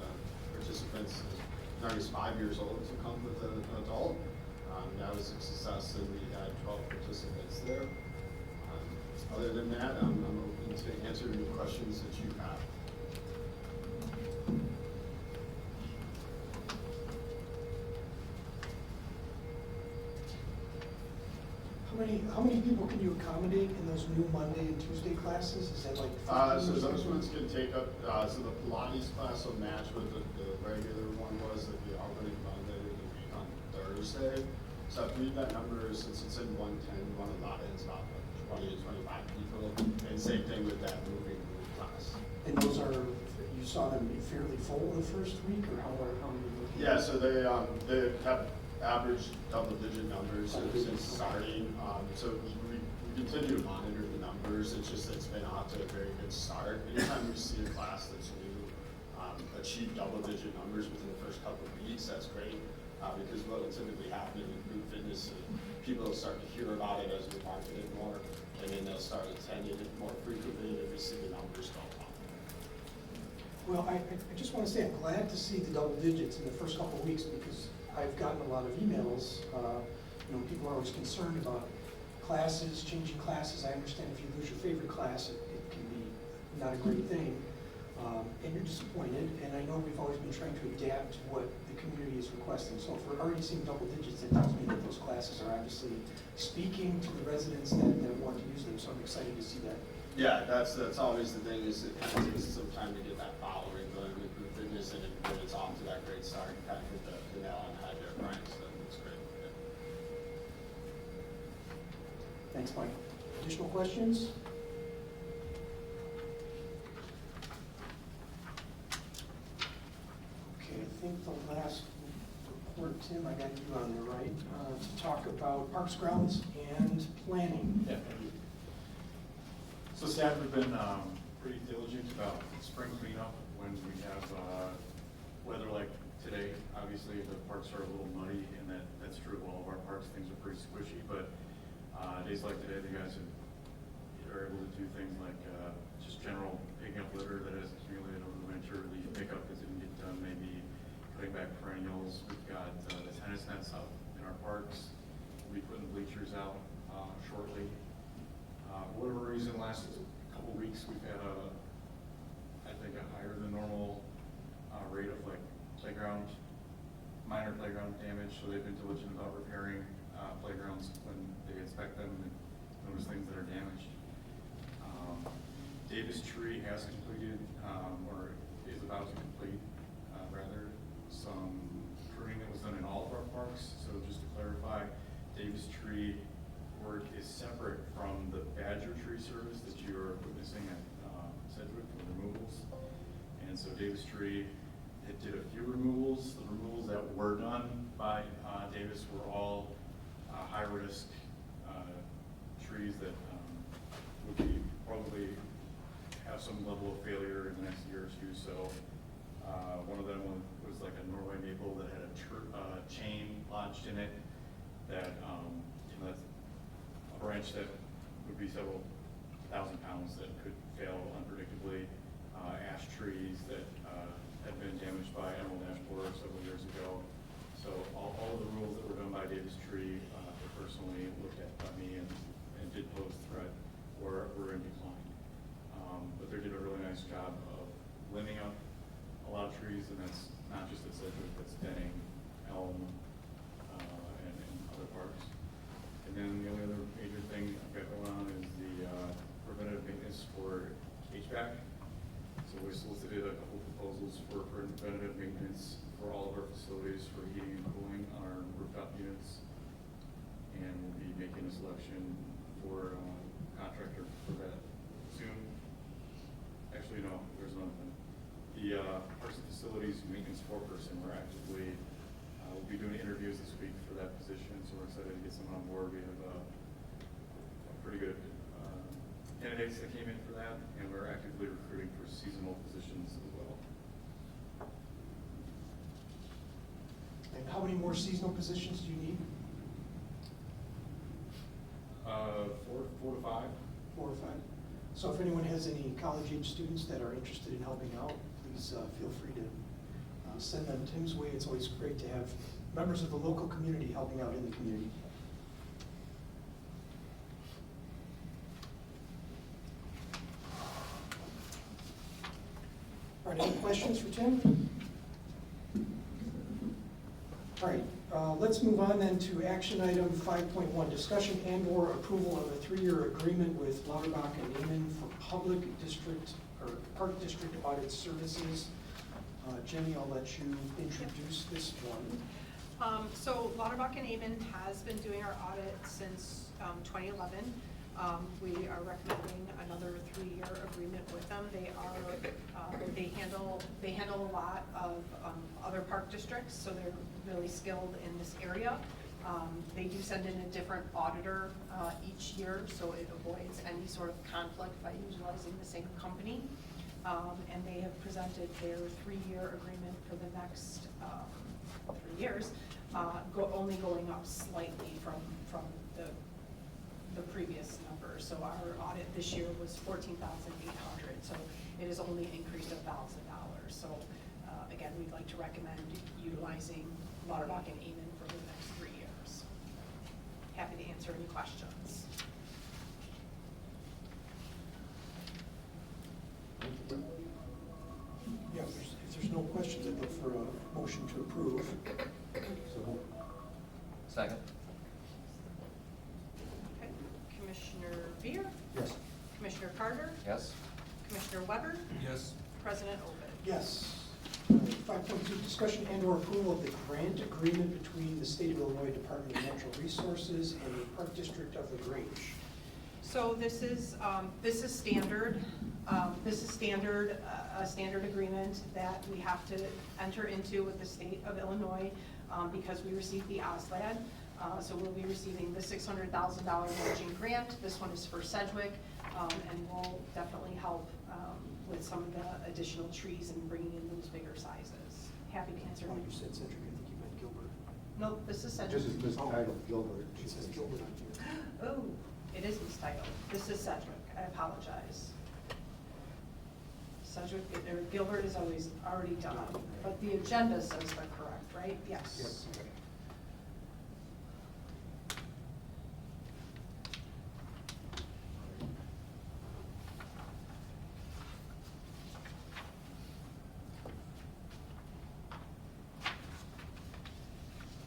participants as young as 5 years old to come with an adult. That was a success, and we had 12 participants there. Other than that, I'm open to answer any questions that you have. How many people can you accommodate in those new Monday and Tuesday classes? Is that like 15 So or those something? ones can take up, so the Pilates class will match what the regular one was, that the Albany Monday would be on Thursday. So I believe that number, since it's in 110, one allotted, it's about 20 to 25 people. And same thing with that moving group class. And those are, you saw them be fairly full the first week, or how many? Yeah, so they have average double-digit numbers since starting. So we continue to monitor the numbers. It's just, it's been off to a very good start. Anytime we see a class that's new achieve double-digit numbers within the first couple of weeks, that's great. Because what will typically happen in group fitness, people will start to hear about it as we market it more, and then they'll start attending it more frequently, and we see the numbers go up. Well, I just want to say I'm glad to see the double digits in the first couple of weeks, because I've gotten a lot of emails. People are always concerned about classes, changing classes. I understand if you lose your favorite class, it can be not a great thing. And you're disappointed, and I know we've always been trying to adapt to what the community is requesting. So if we're already seeing double digits, that tells me that those classes are obviously speaking to the residents that want to use them, so I'm excited to see that. Yeah, that's always the thing, is it kind of takes some time to get that following going with group fitness, and when it's off to that great start, you kind of hit the nail on the head there, Brian, so that's great. Yeah. Thanks, Mike. Additional questions? Okay, I think the last report, Tim, I got you on there, right? To talk about parks, grounds, and planning. Yeah. So staff have been pretty diligent about spring cleanup when we have weather like today. Obviously, the parks are a little muddy, and that's true of all of our parks. Things are pretty squishy, but days like today, the guys are able to do things like just general picking up litter that has accumulated over the winter, leaf pickup that didn't get done, maybe cutting back perennials. We've got the tennis nets up in our parks. We'll be putting bleachers out shortly. For whatever reason, last couple weeks, we've had I think a higher than normal rate of like minor playground damage, so they've been diligent about repairing playgrounds when they inspect them and notice things that are damaged. Davis Tree has completed, or is about to complete, rather, some pruning that was done in all of our parks. So just to clarify, Davis Tree work is separate from the Badger Tree service that you are witnessing at And so Davis Tree, it did a few removals. The removals that were done by Davis were all high-risk trees that would be probably have some level of failure in the next year or two. So one of them was like a Norway maple that had a chain lodged in it that, that's a branch that would be several thousand pounds that could fail unpredictably. Ash trees that had been damaged by emerald ash borer several years ago. So all of the rules that were done by Davis Tree, personally looked at by me and did pose threat, were in decline. But they did a really nice job of limbing up a lot of trees, and that's not just at Sedwick, that's Denning, Elm, and other parks. And then the only other major thing I've got going on is the preventative maintenance for HVAC. So we solicited a couple proposals for preventative maintenance for all of our facilities for heating and cooling on our rooftop units. And we'll be making a selection for contractor for that soon. Actually, no, there's another thing. The Parks and Facilities Maintenance Foreperson, we're actively, we'll be doing interviews this week for that position, so we're excited to get someone on board. We have a pretty good candidates that came in for that, and we're actively recruiting for seasonal positions as well. And how many more seasonal positions do you need? 4 to 5. 4 or 5. So if anyone has any college-age students that are interested in helping out, please feel free to send them Tim's way. It's always great to have members of the local community helping out in the community. All right, any questions for Tim? All right, let's move on then to action item 5.1, discussion and/or approval of a 3-year agreement with Lauterbach and Neiman for public district or park district audit services. Jenny, I'll let you introduce this one. So Lauterbach and Neiman has been doing our audit since 2011. We are recommending another 3-year agreement with them. They handle a lot of other park districts, so they're really skilled in this area. They do send in a different auditor each year, so it avoids any sort of conflict by utilizing the same company. And they have presented their 3-year agreement for the next 3 years, only going up slightly from the previous number. So our audit this year was $14,800, so it has only increased $1,000. So again, we'd like to recommend utilizing Lauterbach and Neiman for the next 3 years. Happy to answer any questions. Yeah, if there's no questions, I'd look for a motion to approve. Second. Okay. Commissioner Beer? Yes. Commissioner Carter? Yes. Commissioner Weber? Yes. Yes. President Ovid? 5.2, discussion and/or approval of the grant agreement between the State of Illinois Department of Natural Resources and the Park District of the Grange. So this is standard. A standard agreement that we have to enter into with the State of Illinois because we received the OSLAD. So we'll be receiving the $600,000 matching grant. This one is for Sedwick, and will definitely help with some of the additional trees and bringing in those bigger sizes. Happy to answer. Oh, you said Sedgwick, I think you meant Gilbert. Nope, this is Sedgwick. This is mistitled Gilbert. It says Gilbert on here. Oh, it is mistitled. This is Sedgwick. I apologize. Sedgwick, or Gilbert is already done, but the agenda says they're correct, right? Yes. Yes.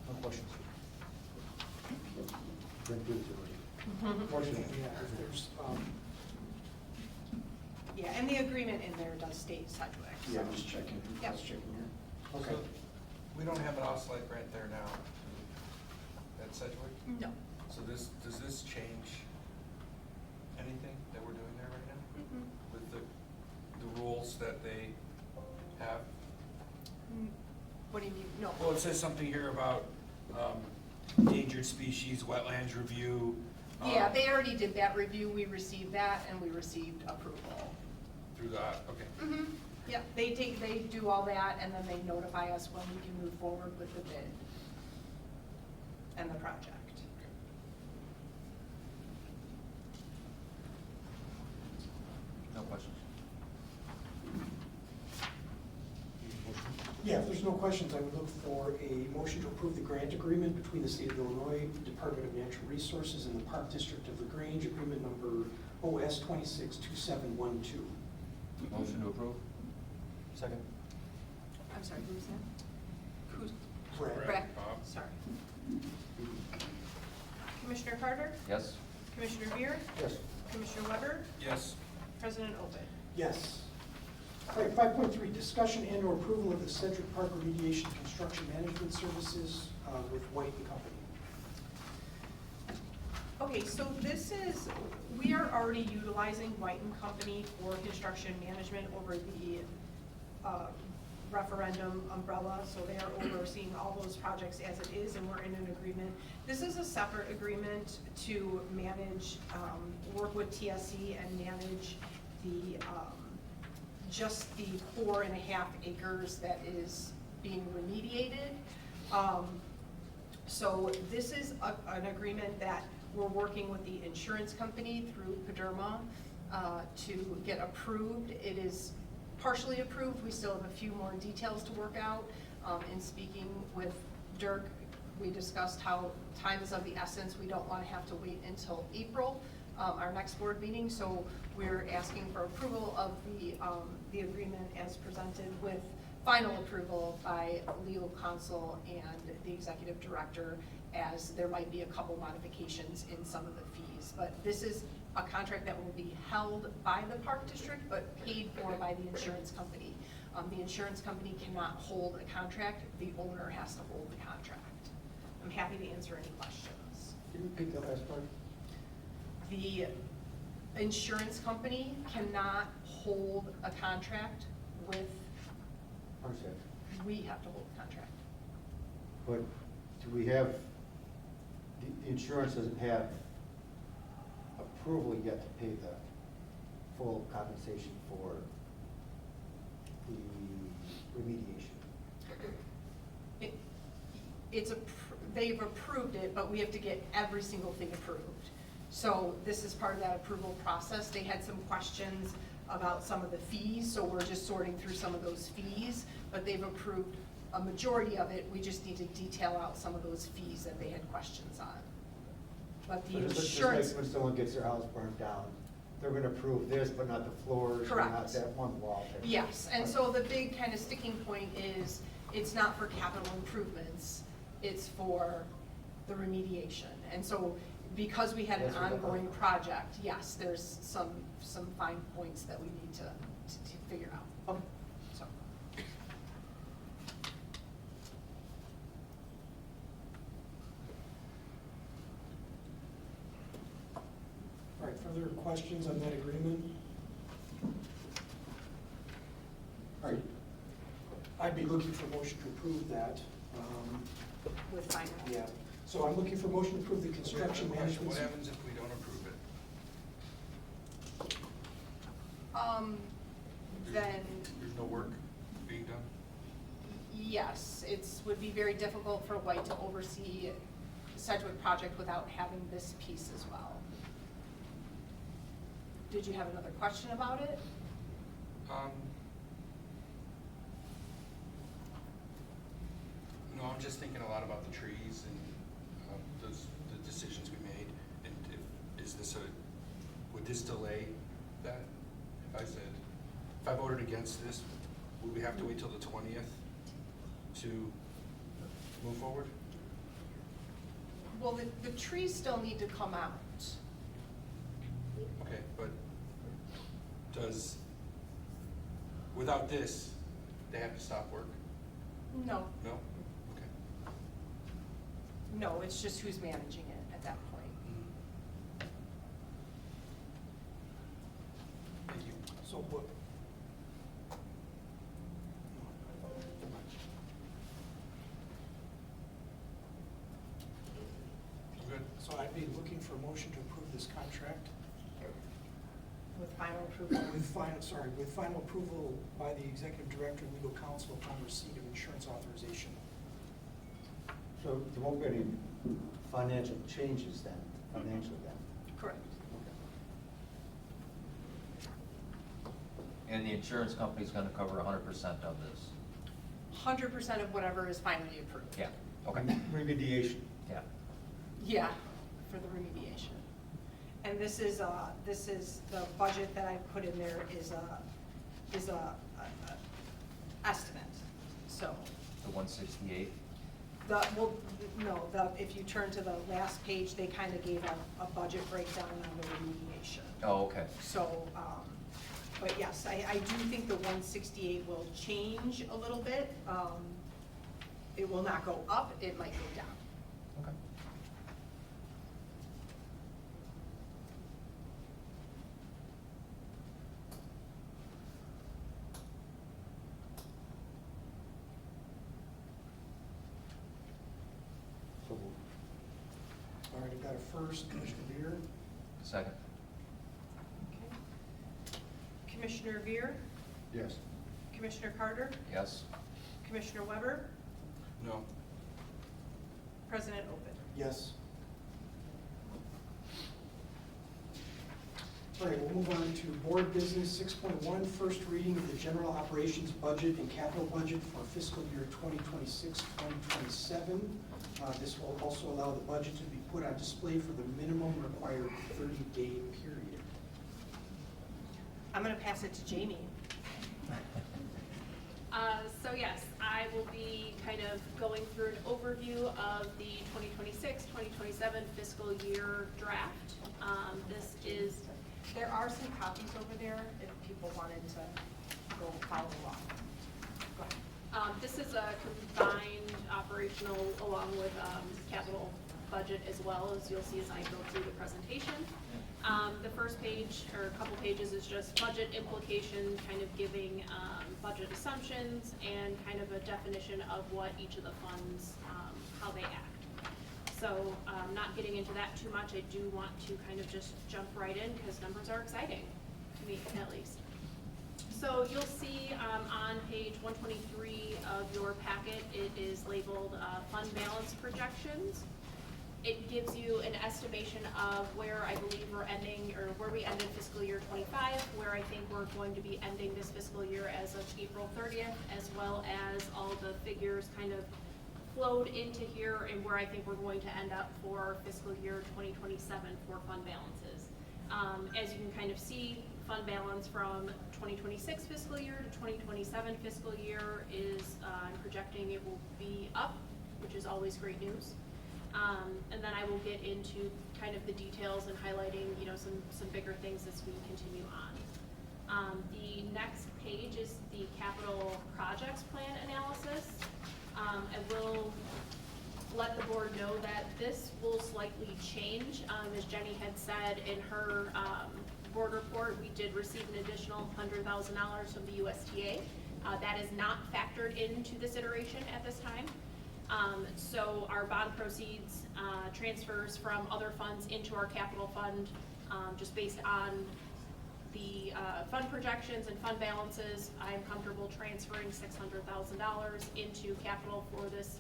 No questions. Went through this already. Fortunately. Yeah, if there's, Yeah, and the agreement in there does state Sedgwick. yeah, so- I'm just checking. Yep. Just checking here. Okay. So, we don't have an OSLAD grant there now at Sedgwick? No. So does this change anything that we're doing there right now? Mm-mm. With the rules that they have? What do you mean? No. Well, it says something here about endangered species, wetlands review. Yeah, they already did that review, we received that, and we received approval. Through that, okay. Mm-hmm, yeah, they do all that, and then they notify us when we can move forward with the bid and the project. No questions? Yeah, if there's no questions, I would look for a motion to approve the grant agreement between the State of Illinois Department of Natural Resources and the Park District of the Grange, agreement number OS 262712. Motion to approve? Second? I'm sorry, who's that? Who's? Brad. Brett, Bob. sorry. Commissioner Carter? Yes? Commissioner Beer? Yes. Commissioner Weber? Yes. President Obey? Yes. All right, 5.3, discussion and or approval of the Sedwick Park remediation construction management services with White and Company. Okay, so this is, we are already utilizing White and Company for construction management over the referendum umbrella, so they are overseeing all those projects as it is, and we're in an agreement. This is a separate agreement to manage, work with TSC and manage the, just the 4.5 acres that is being remediated. So this is an agreement that we're working with the insurance company through Paderma to get approved. It is partially approved. We still have a few more details to work out. In speaking with Dirk, we discussed how time is of the essence. We don't want to have to wait until April, our next board meeting. So we're asking for approval of the agreement as presented with final approval by legal counsel and the executive director, as there might be a couple modifications in some of the fees. But this is a contract that will be held by the park district, but paid for by the insurance company. The insurance company cannot hold a contract, the owner has to hold the contract. I'm happy to answer any questions. Can you repeat that last part? The insurance company cannot hold a contract with, Understand. we have to hold the contract. But do we have, the insurance doesn't have approval yet to pay the full compensation for the remediation? They've approved it, but we have to get every single thing approved. So this is part of that approval process. They had some questions about some of the fees, so we're just sorting through some of those fees, but they've approved a majority of it. We just need to detail out some of those fees that they had questions on. But the Just insurance. like when someone gets their house burned down, they're gonna approve this, but not the floors, or not Correct. that one wall. Yes, and so the big kind of sticking point is, it's not for capital improvements, it's for the remediation. And so, because we had an That's what the- ongoing project, yes, there's some fine points that we need to figure out. Okay. So, All right, further questions on that agreement? All right, I'd be looking for a motion to approve that. with finance. Yeah, so I'm looking for a motion to approve the construction management. What happens if we don't approve it? Then, There's no work being done? yes, would be very difficult for White to oversee the Sedgwick project without having this piece as well. Did you have another question about it? No, I'm just thinking a lot about the trees and the decisions we made. And would this delay that? If I voted against this, would we have to wait till the 20th to move forward? Well, the trees still need to come out. Okay, but without this, they have to stop work? No, No? Okay. no, it's just who's managing it at that point. Thank you. So what? So I'd be looking for a motion to approve this contract With final approval. with final approval by the executive director and legal counsel upon receipt of insurance authorization. So there won't be any financial changes then, financially then? Correct. And the insurance company's gonna cover 100% of this? 100% of whatever is finally approved. Yeah, okay. Remediation. Yeah. Yeah, for the remediation. And this is the budget that I put in there is a estimate, so. The 168? If you turn to the last page, they kind of gave a budget breakdown on the remediation. Oh, okay. So, but yes, I do think the 168 will change a little bit. It will not go up, it might go down. Okay. So All right, I've got a first, Commissioner Beer. Second. Commissioner Veer, yes. Commissioner Carter, Yes? Commissioner Weber, No. President Open. Yes. All right, we'll move on to board business 6.1, first reading of the general operations budget and capital budget for fiscal year 2026-2027. This will also allow the budget to be put on display for the minimum required 30-day period. I'm going to pass it to Jamie. So yes, I will be kind of going through an overview of the 2026-2027 fiscal year draft. There are some copies over there if people wanted to go follow along. Go ahead. This is a combined operational along with capital budget as well, as you'll see as I go through the presentation. The first page, or a couple pages, is just budget implication, kind of giving budget assumptions and kind of a definition of what each of the funds, how they act. So not getting into that too much, I do want to kind of just jump right in because numbers are exciting, to me at least. So you'll see on page 123 of your packet, it is labeled fund balance projections. It gives you an estimation of where I believe we're ending, or where we ended fiscal year 25, where I think we're going to be ending this fiscal year as of April 30th, as well as all the figures kind of flowed into here and where I think we're going to end up for fiscal year 2027 for fund balances. As you can kind of see, fund balance from 2026 fiscal year to 2027 fiscal year is, I'm projecting it will be up, which is always great news. And then I will get into kind of the details and highlighting, you know, some bigger things as we continue on. The next page is the capital projects plan analysis. I will let the board know that this will slightly change. As Jenny had said in her board report, we did receive an additional $100,000 from the USTA. That is not factored into this iteration at this time. So our bond proceeds transfers from other funds into our capital fund, just based on the fund projections and fund balances. I'm comfortable transferring $600,000 into capital for this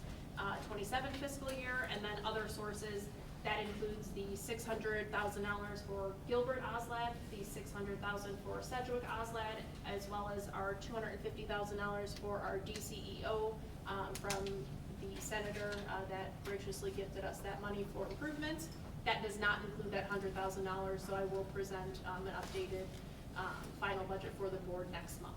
27 fiscal year, and then other sources. That includes the $600,000 for Gilbert Oslad, the $600,000 for Sedwick Oslad, as well as our $250,000 for our DCEO from the senator that graciously gifted us that money for improvements. That does not include that $100,000, so I will present an updated final budget for the board next month.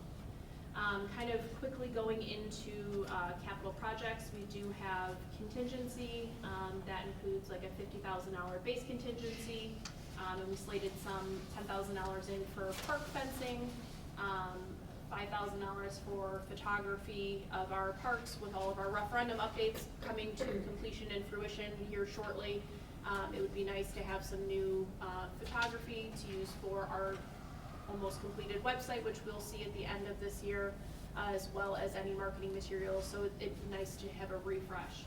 Kind of quickly going into capital projects, we do have contingency that includes like a $50,000 base contingency, and we slated some $10,000 in for park fencing, $5,000 for photography of our parks with all of our referendum updates coming to completion and fruition here shortly. It would be nice to have some new photography to use for our almost completed website, which we'll see at the end of this year, as well as any marketing materials, so it'd be nice to have a refresh.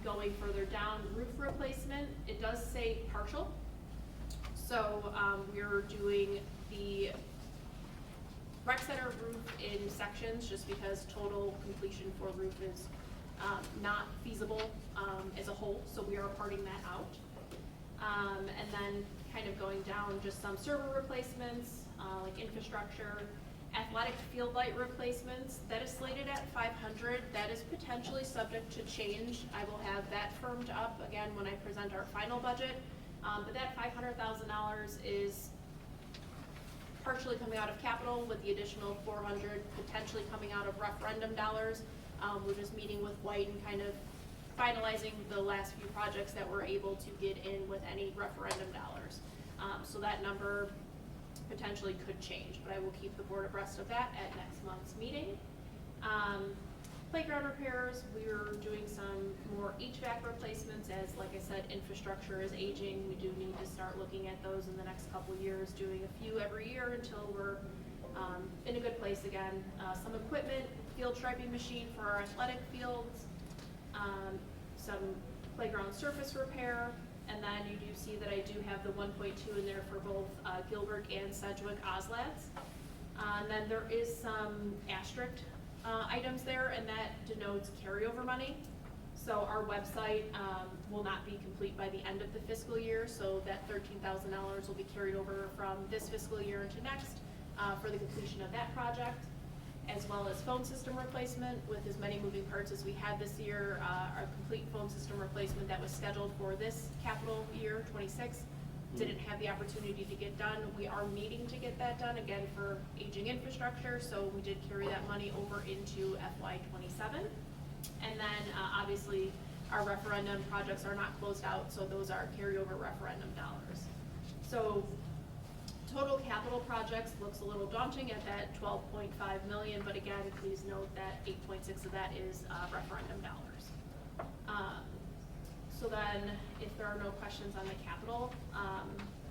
going further down, roof replacement, it does say partial. So, we're doing the rec center roof in sections, just because total completion for roof is not feasible as a whole, so we are parting that out. And then kind of going down, just some server replacements, like infrastructure, athletic field light replacements, that is slated at 500. That is potentially subject to change. I will have that firmed up again when I present our final budget. But that $500,000 is partially coming out of capital, with the additional 400 potentially coming out of referendum dollars. We're just meeting with White and kind of finalizing the last few projects that we're able to get in with any referendum dollars. So that number potentially could change, but I will keep the board abreast of that at next month's meeting. Playground repairs, we're doing some more HVAC replacements, as like I said, infrastructure is aging. We do need to start looking at those in the next couple years, doing a few every year until we're in a good place again. Some equipment, field striping machine for our athletic fields, some playground surface repair, and then you do see that I do have the 1.2 in there for both Gilbert and Sedwick Oslats. And then there is some asterisk items there, and that denotes carryover money. So our website will not be complete by the end of the fiscal year, so that $13,000 will be carried over from this fiscal year into next for the completion of that project, as well as phone system replacement. With as many moving parts as we had this year, our complete phone system replacement that was scheduled for this capital year, 26, didn't have the opportunity to get done. We are needing to get that done again for aging infrastructure, so we did carry that money over into FY27. And then obviously our referendum projects are not closed out, so those are carryover referendum dollars. So total capital projects looks a little daunting at that 12.5 million, but again, please note that 8.6 of that is referendum dollars. So then, if there are no questions on the capital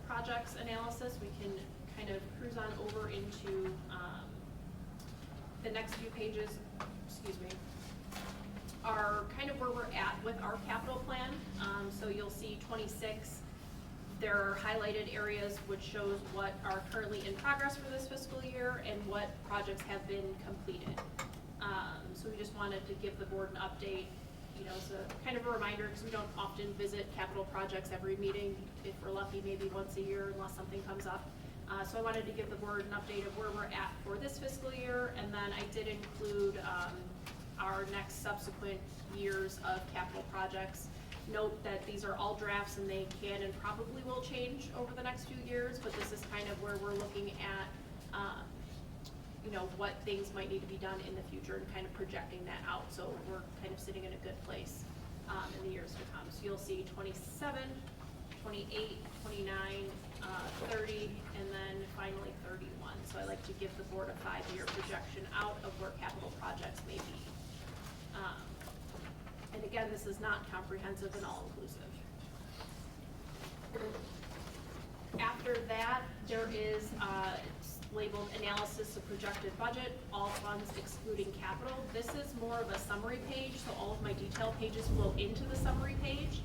projects analysis, we can kind of cruise on over into the next few pages, are kind of where we're at with our capital plan. So you'll see 26, there are highlighted areas which shows what are currently in progress for this fiscal year and what projects have been completed. So we just wanted to give the board an update. You know, it's a kind of a reminder, because we don't often visit capital projects every meeting. If we're lucky, maybe once a year, unless something comes up. So I wanted to give the board an update of where we're at for this fiscal year, and then I did include our next subsequent years of capital projects. Note that these are all drafts, and they can and probably will change over the next few years, but this is kind of where we're looking at you know, what things might need to be done in the future and kind of projecting that out. So we're kind of sitting in a good place in the years to come. So you'll see 27, 28, 29, 30, and then finally 31. So I like to give the board a 5-year projection out of where capital projects may be. And again, this is not comprehensive and all-inclusive. After that, there is labeled analysis of projected budget, all funds excluding capital. This is more of a summary page, so all of my detail pages flow into the summary page.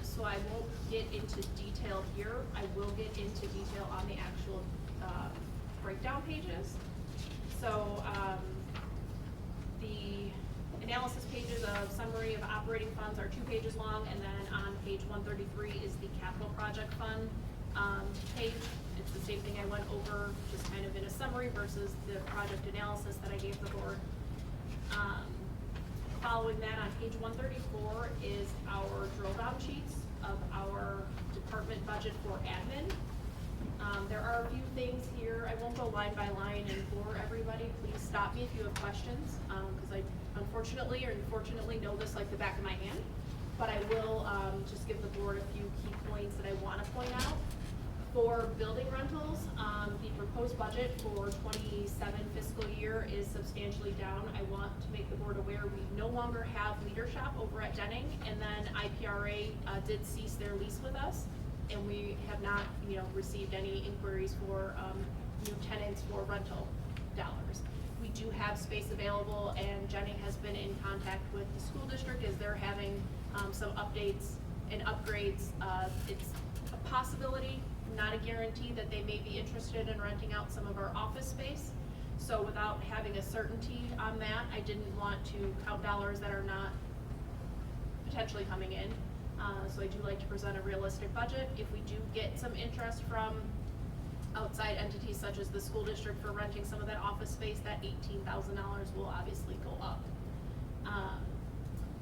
So I won't get into detail here. I will get into detail on the actual breakdown pages. So the analysis pages of summary of operating funds are 2 pages long, and then on page 133 is the capital project fund page. It's the same thing I went over, just kind of in a summary versus the project analysis that I gave the board. Following that, on page 134 is our drill down sheets of our department budget for admin. There are a few things here. I won't go line by line and bore everybody. Please stop me if you have questions, because I unfortunately or unfortunately know this like the back of my hand. But I will just give the board a few key points that I want to point out. For building rentals, the proposed budget for 27 fiscal year is substantially down. I want to make the board aware we no longer have Leader Shop over at Denning, and then IPRA did cease their lease with us, and we have not, received any inquiries for new tenants for rental dollars. We do have space available, and Jenny has been in contact with the school district as they're having some updates and upgrades. It's a possibility, not a guarantee, that they may be interested in renting out some of our office space. So without having a certainty on that, I didn't want to count dollars that are not potentially coming in. So I do like to present a realistic budget. If we do get some interest from outside entities such as the school district for renting some of that office space, that $18,000 will obviously go up.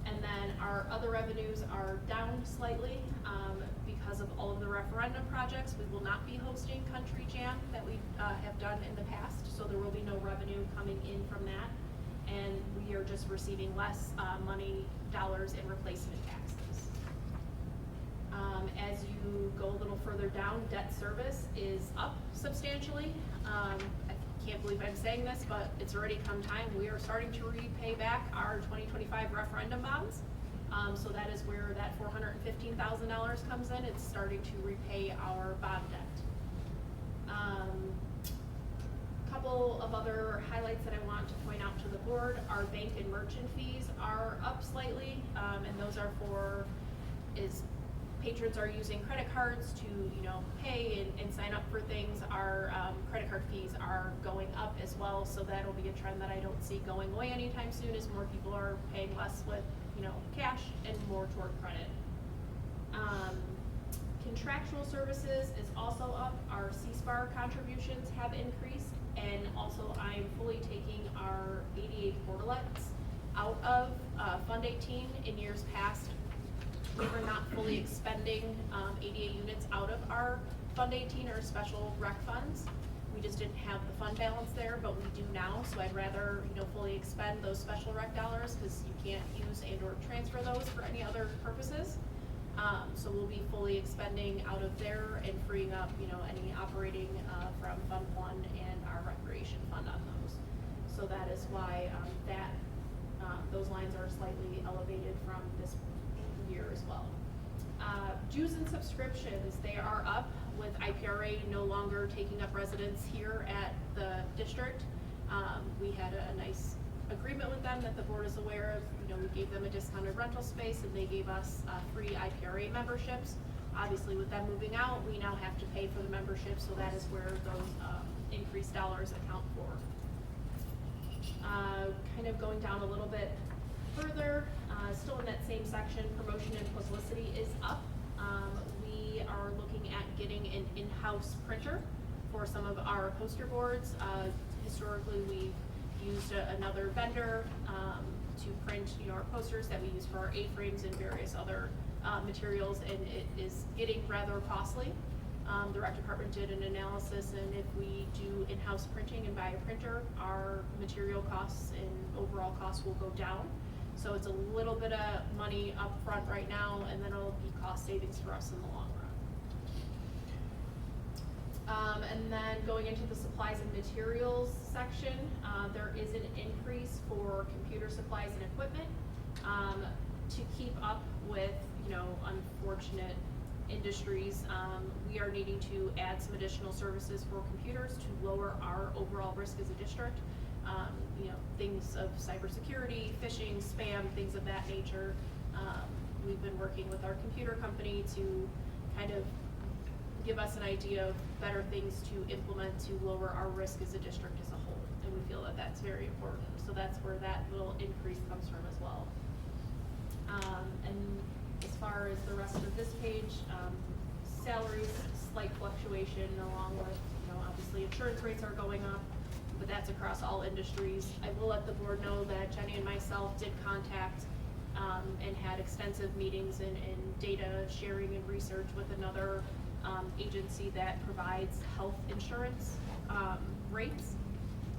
And then our other revenues are down slightly because of all of the referendum projects. We will not be hosting Country Jam that we have done in the past, so there will be no revenue coming in from that. And we are just receiving less dollars in replacement taxes. As you go a little further down, debt service is up substantially. I can't believe I'm saying this, but it's already come time. We are starting to repay back our 2025 referendum bonds. So that is where that $415,000 comes in. It's starting to repay our bond debt. Couple of other highlights that I want to point out to the board. Our bank and merchant fees are up slightly, and those are for patrons are using credit cards to pay and sign up for things. Our credit card fees are going up as well, so that'll be a trend that I don't see going away anytime soon, as more people are paying less with cash and more toward credit. Contractual services is also up. Our CSPAR contributions have increased, and also I'm fully taking our 88 portalets out of Fund 18. In years past, we were not fully expending 88 units out of our Fund 18 or special rec funds. We just didn't have the fund balance there, but we do now, so I'd rather fully expend those special rec dollars, because you can't use and or transfer those for any other purposes. So we'll be fully expending out of there and freeing up any operating from Fund 1 and our recreation fund on those. So that is why those lines are slightly elevated from this year as well. Dues and subscriptions, they are up with IPRA no longer taking up residence here at the district. We had a nice agreement with them that the board is aware of. We gave them a discounted rental space, and they gave us free IPRA memberships. Obviously, with them moving out, we now have to pay for the membership, so that is where those increased dollars account for. Kind of going down a little bit further, still in that same section, promotion and publicity is up. We are looking at getting an in-house printer for some of our poster boards. Historically, we've used another vendor to print our posters that we use for our A-frames and various other materials, and it is getting rather costly. The rec department did an analysis, and if we do in-house printing and buy a printer, our material costs and overall costs will go down. So it's a little bit of money up front right now, and then it'll be cost savings for us in the long run. And then going into the supplies and materials section, there is an increase for computer supplies and equipment to keep up with unfortunate industries. We are needing to add some additional services for computers to lower our overall risk as a district. Things of cybersecurity, phishing, spam, things of that nature. We've been working with our computer company to kind of give us an idea of better things to implement to lower our risk as a district as a whole. And we feel that that's very important. So that's where that little increase comes from as well. And as far as the rest of this page, salaries, slight fluctuation, along with, obviously insurance rates are going up, but that's across all industries. I will let the board know that Jenny and myself did contact and had extensive meetings and data sharing and research with another agency that provides health insurance rates.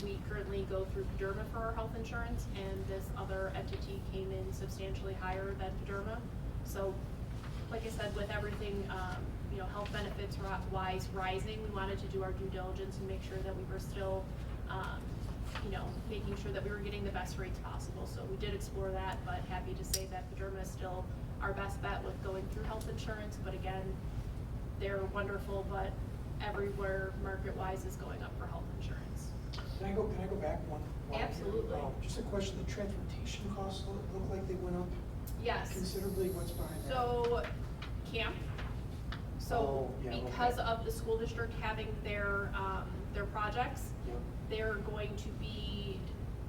We currently go through PDERMA for our health insurance, and this other entity came in substantially higher than PDERMA. So, like I said, with everything, health benefits wise rising, we wanted to do our due diligence and make sure that we were still, making sure that we were getting the best rates possible. So we did explore that, but happy to say that PDERMA is still our best bet with going through health insurance. But again, they're wonderful, but everywhere market-wise is going up for health insurance. Can I go back one? Absolutely. Just a question, the transportation costs look like they went up Yes. considerably. What's behind that? So, camp. So, Oh, yeah, okay. because of the school district having their projects, Yep. they're going to be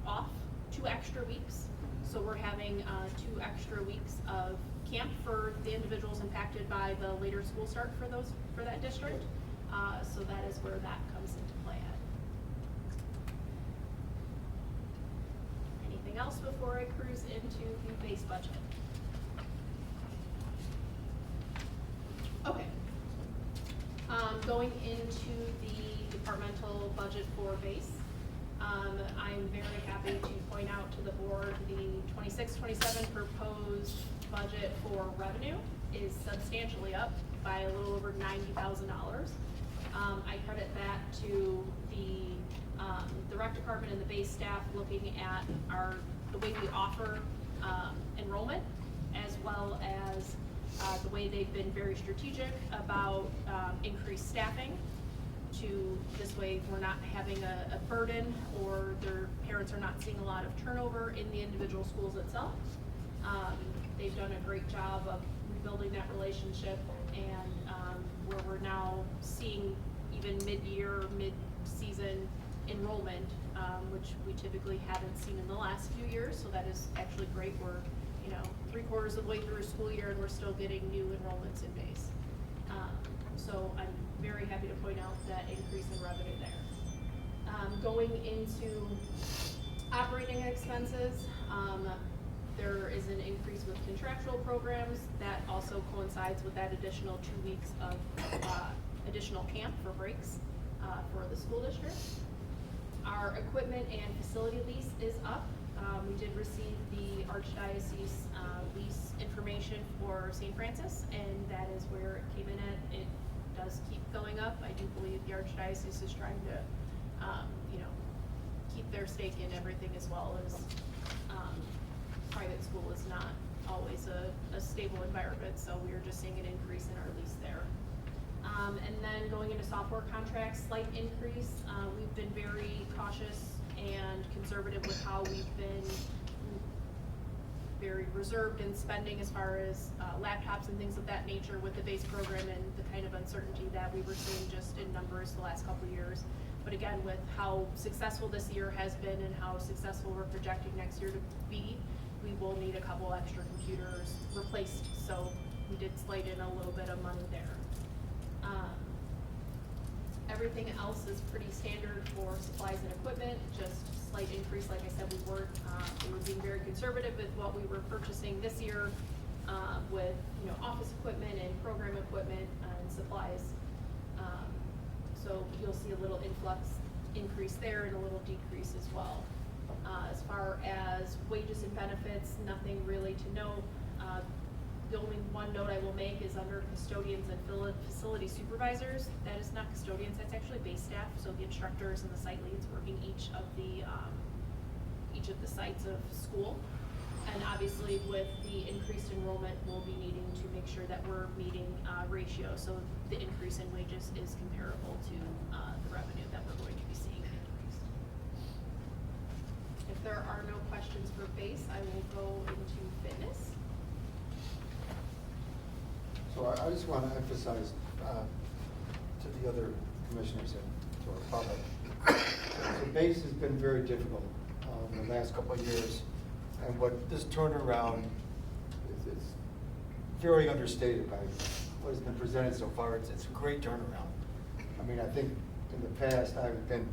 off 2 extra weeks. So we're having 2 extra weeks of camp for the individuals impacted by the later school start for that district. So that is where that comes into play at. Anything else before I cruise into the base budget? Okay. Going into the departmental budget for base, I'm very happy to point out to the board the 26-27 proposed budget for revenue is substantially up by a little over $90,000. I credit that to the rec department and the base staff looking at the way we offer enrollment, as well as the way they've been very strategic about increased staffing. This way we're not having a burden, or their parents are not seeing a lot of turnover in the individual schools itself. They've done a great job of rebuilding that relationship, and where we're now seeing even mid-year, mid-season enrollment, which we typically haven't seen in the last few years, so that is actually great. We're 3/4 of the way through a school year and we're still getting new enrollments in base. So I'm very happy to point out that increase in revenue there. Going into operating expenses, there is an increase with contractual programs that also coincides with that additional 2 weeks of additional camp for breaks for the school district. Our equipment and facility lease is up. We did receive the Archdiocese lease information for St. Francis, and that is where it came in at. It does keep going up. I do believe the Archdiocese is trying to, keep their stake in everything, as well as private school is not always a stable environment, so we are just seeing an increase in our lease there. And then going into software contracts, slight increase. We've been very cautious and conservative with how we've been very reserved in spending as far as laptops and things of that nature with the base program and the kind of uncertainty that we were seeing just in numbers the last couple of years. But again, with how successful this year has been and how successful we're projecting next year to be, we will need a couple extra computers replaced. So we did slide in a little bit of money there. Everything else is pretty standard for supplies and equipment, just slight increase. Like I said, we were being very conservative with what we were purchasing this year, with office equipment and program equipment and supplies. So you'll see a little increase there and a little decrease as well. As far as wages and benefits, nothing really to note. The only one note I will make is under custodians and facility supervisors. That is not custodians, that's actually base staff, so the instructors and the site leads working each of the sites of school. And obviously with the increased enrollment, we'll be needing to make sure that we're meeting ratio, so the increase in wages is comparable to the revenue that we're going to be seeing increased. If there are no questions for base, I will go into fitness. So I just want to emphasize to the other commissioners and to our public, the base has been very difficult in the last couple of years, and what this turnaround is very understated by what has been presented so far. It's a great turnaround. I mean, I think in the past I've been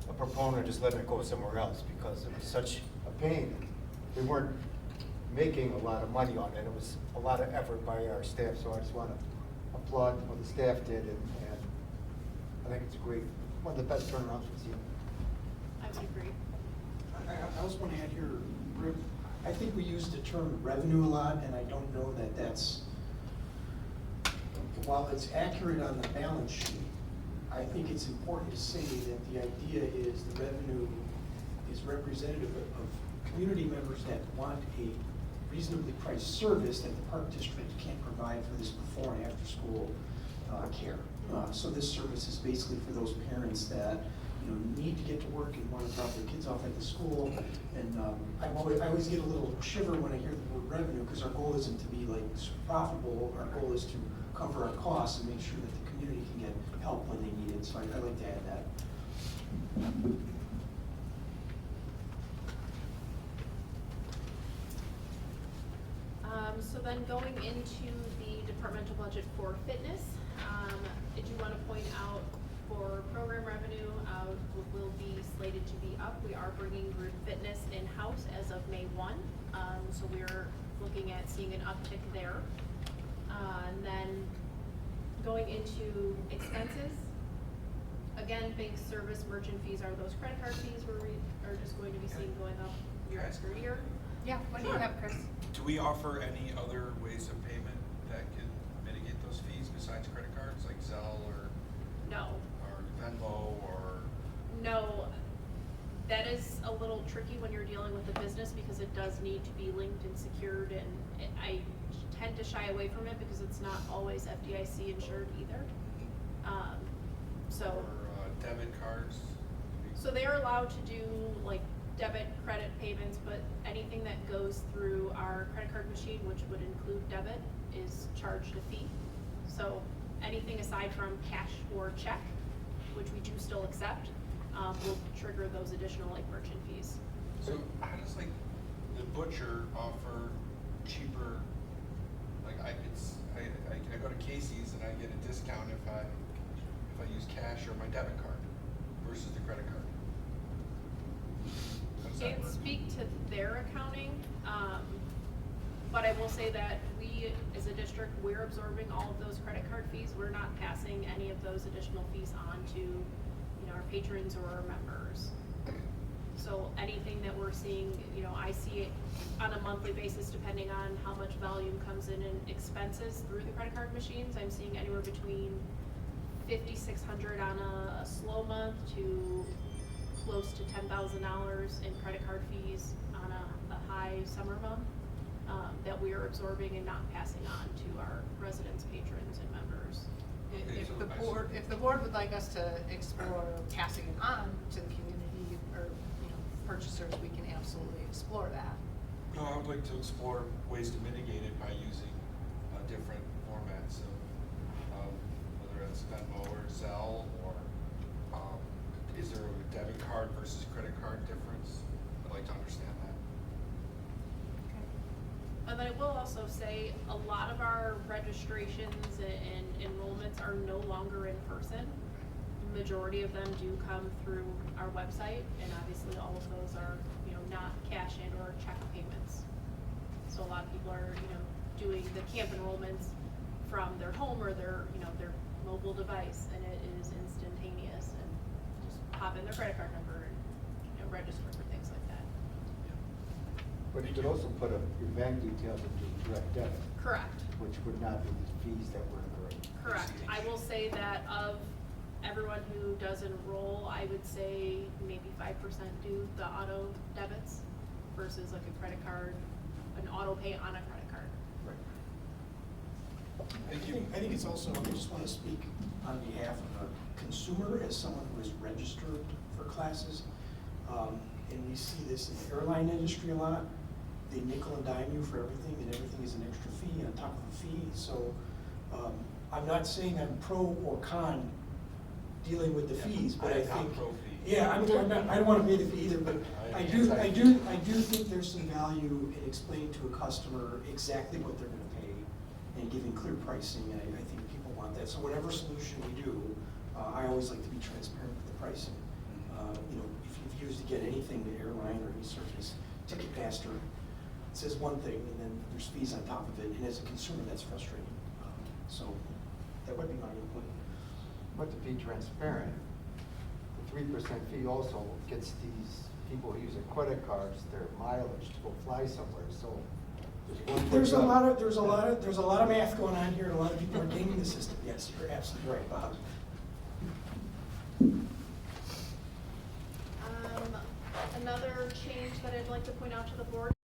a proponent of just letting it go somewhere else because it was such a pain. We weren't making a lot of money on it. It was a lot of effort by our staff, so I just want to applaud what the staff did, and I think it's a great, one of the best turnarounds we've seen. I would agree. I also want to add here, Rick, I think we use the term revenue a lot, and I don't know that that's, while it's accurate on the balance sheet, I think it's important to say that the idea is the revenue is representative of community members that want a reasonably priced service that the park district can't provide for this before and after school care. So this service is basically for those parents that need to get to work and want to drop their kids off at the school. And I always get a little shiver when I hear the word revenue, because our goal isn't to be like super profitable. Our goal is to cover our costs and make sure that the community can get help when they need it. So I like to add that. So then going into the departmental budget for fitness, I do want to point out for program revenue, will be slated to be up. We are bringing group fitness in-house as of May 1. So we're looking at seeing an uptick there. And then going into expenses, again, bank service merchant fees are those credit card fees where we are just going to be seeing going up year after year. Yeah, what do you have, Chris? Do we offer any other ways of payment that can mitigate those fees besides credit cards, like Zelle or No. Venmo or? No, that is a little tricky when you're dealing with a business because it does need to be linked and secured, and I tend to shy away from it because it's not always FDIC insured either. Or debit cards? So they are allowed to do like debit, credit payments, but anything that goes through our credit card machine, which would include debit, is charged a fee. So anything aside from cash or check, which we do still accept, will trigger those additional like merchant fees. So how does like the butcher offer cheaper, like I go to Casey's and I get a discount if I use cash or my debit card versus the credit card? How does that Can't work? speak to their accounting, but I will say that we, as a district, we're absorbing all of those credit card fees. We're not passing any of those additional fees on to, our patrons or our members. So anything that we're seeing, I see it on a monthly basis, depending on how much volume comes in expenses through the credit card machines. I'm seeing anywhere between $5,600 on a slow month to close to $10,000 in credit card fees on a high summer month that we are absorbing and not passing on to our residents, patrons, and members. If the board would like us to explore passing it on to the community or, purchasers, we can absolutely explore that. No, I would like to explore ways to mitigate it by using different formats of, whether it's Venmo or Zelle, or is there a debit card versus credit card difference? I'd like to understand that. And then I will also say a lot of our registrations and enrollments are no longer in person. Majority of them do come through our website, and obviously all of those are, not cash and or check payments. So a lot of people are, doing the camp enrollments from their home or their mobile device, and it is instantaneous, and just pop in their credit card number and register for things like that. But you could also put your bank details into direct debit. Correct. Which would not be the fees that were incurred. Correct. I will say that of everyone who does enroll, I would say maybe 5% do the auto debits versus like a credit card, an auto pay on a credit card. I think it's also, I just want to speak on behalf of a consumer as someone who is registered for classes. And we see this in the airline industry a lot. They nickel and dime you for everything, and everything is an extra fee on top of a fee. So I'm not saying I'm pro or con dealing with the fees, but I think, yeah, I don't want to pay the fee either, but I do think there's some value in explaining to a customer exactly what they're going to pay and giving clear pricing, and I think people want that. So whatever solution we do, I always like to be transparent with the pricing. If you've used to get anything, the airline or any service, Ticketmaster, it says one thing, and then there's fees on top of it, and as a consumer, that's frustrating. So that would be my input. But to be transparent, the 3% fee also gets these people using credit cards their mileage to go fly somewhere. So there's a lot of math going on here, and a lot of people are gaming the system. Yes, you're absolutely right, Bob. Another change that I'd like to point out to the board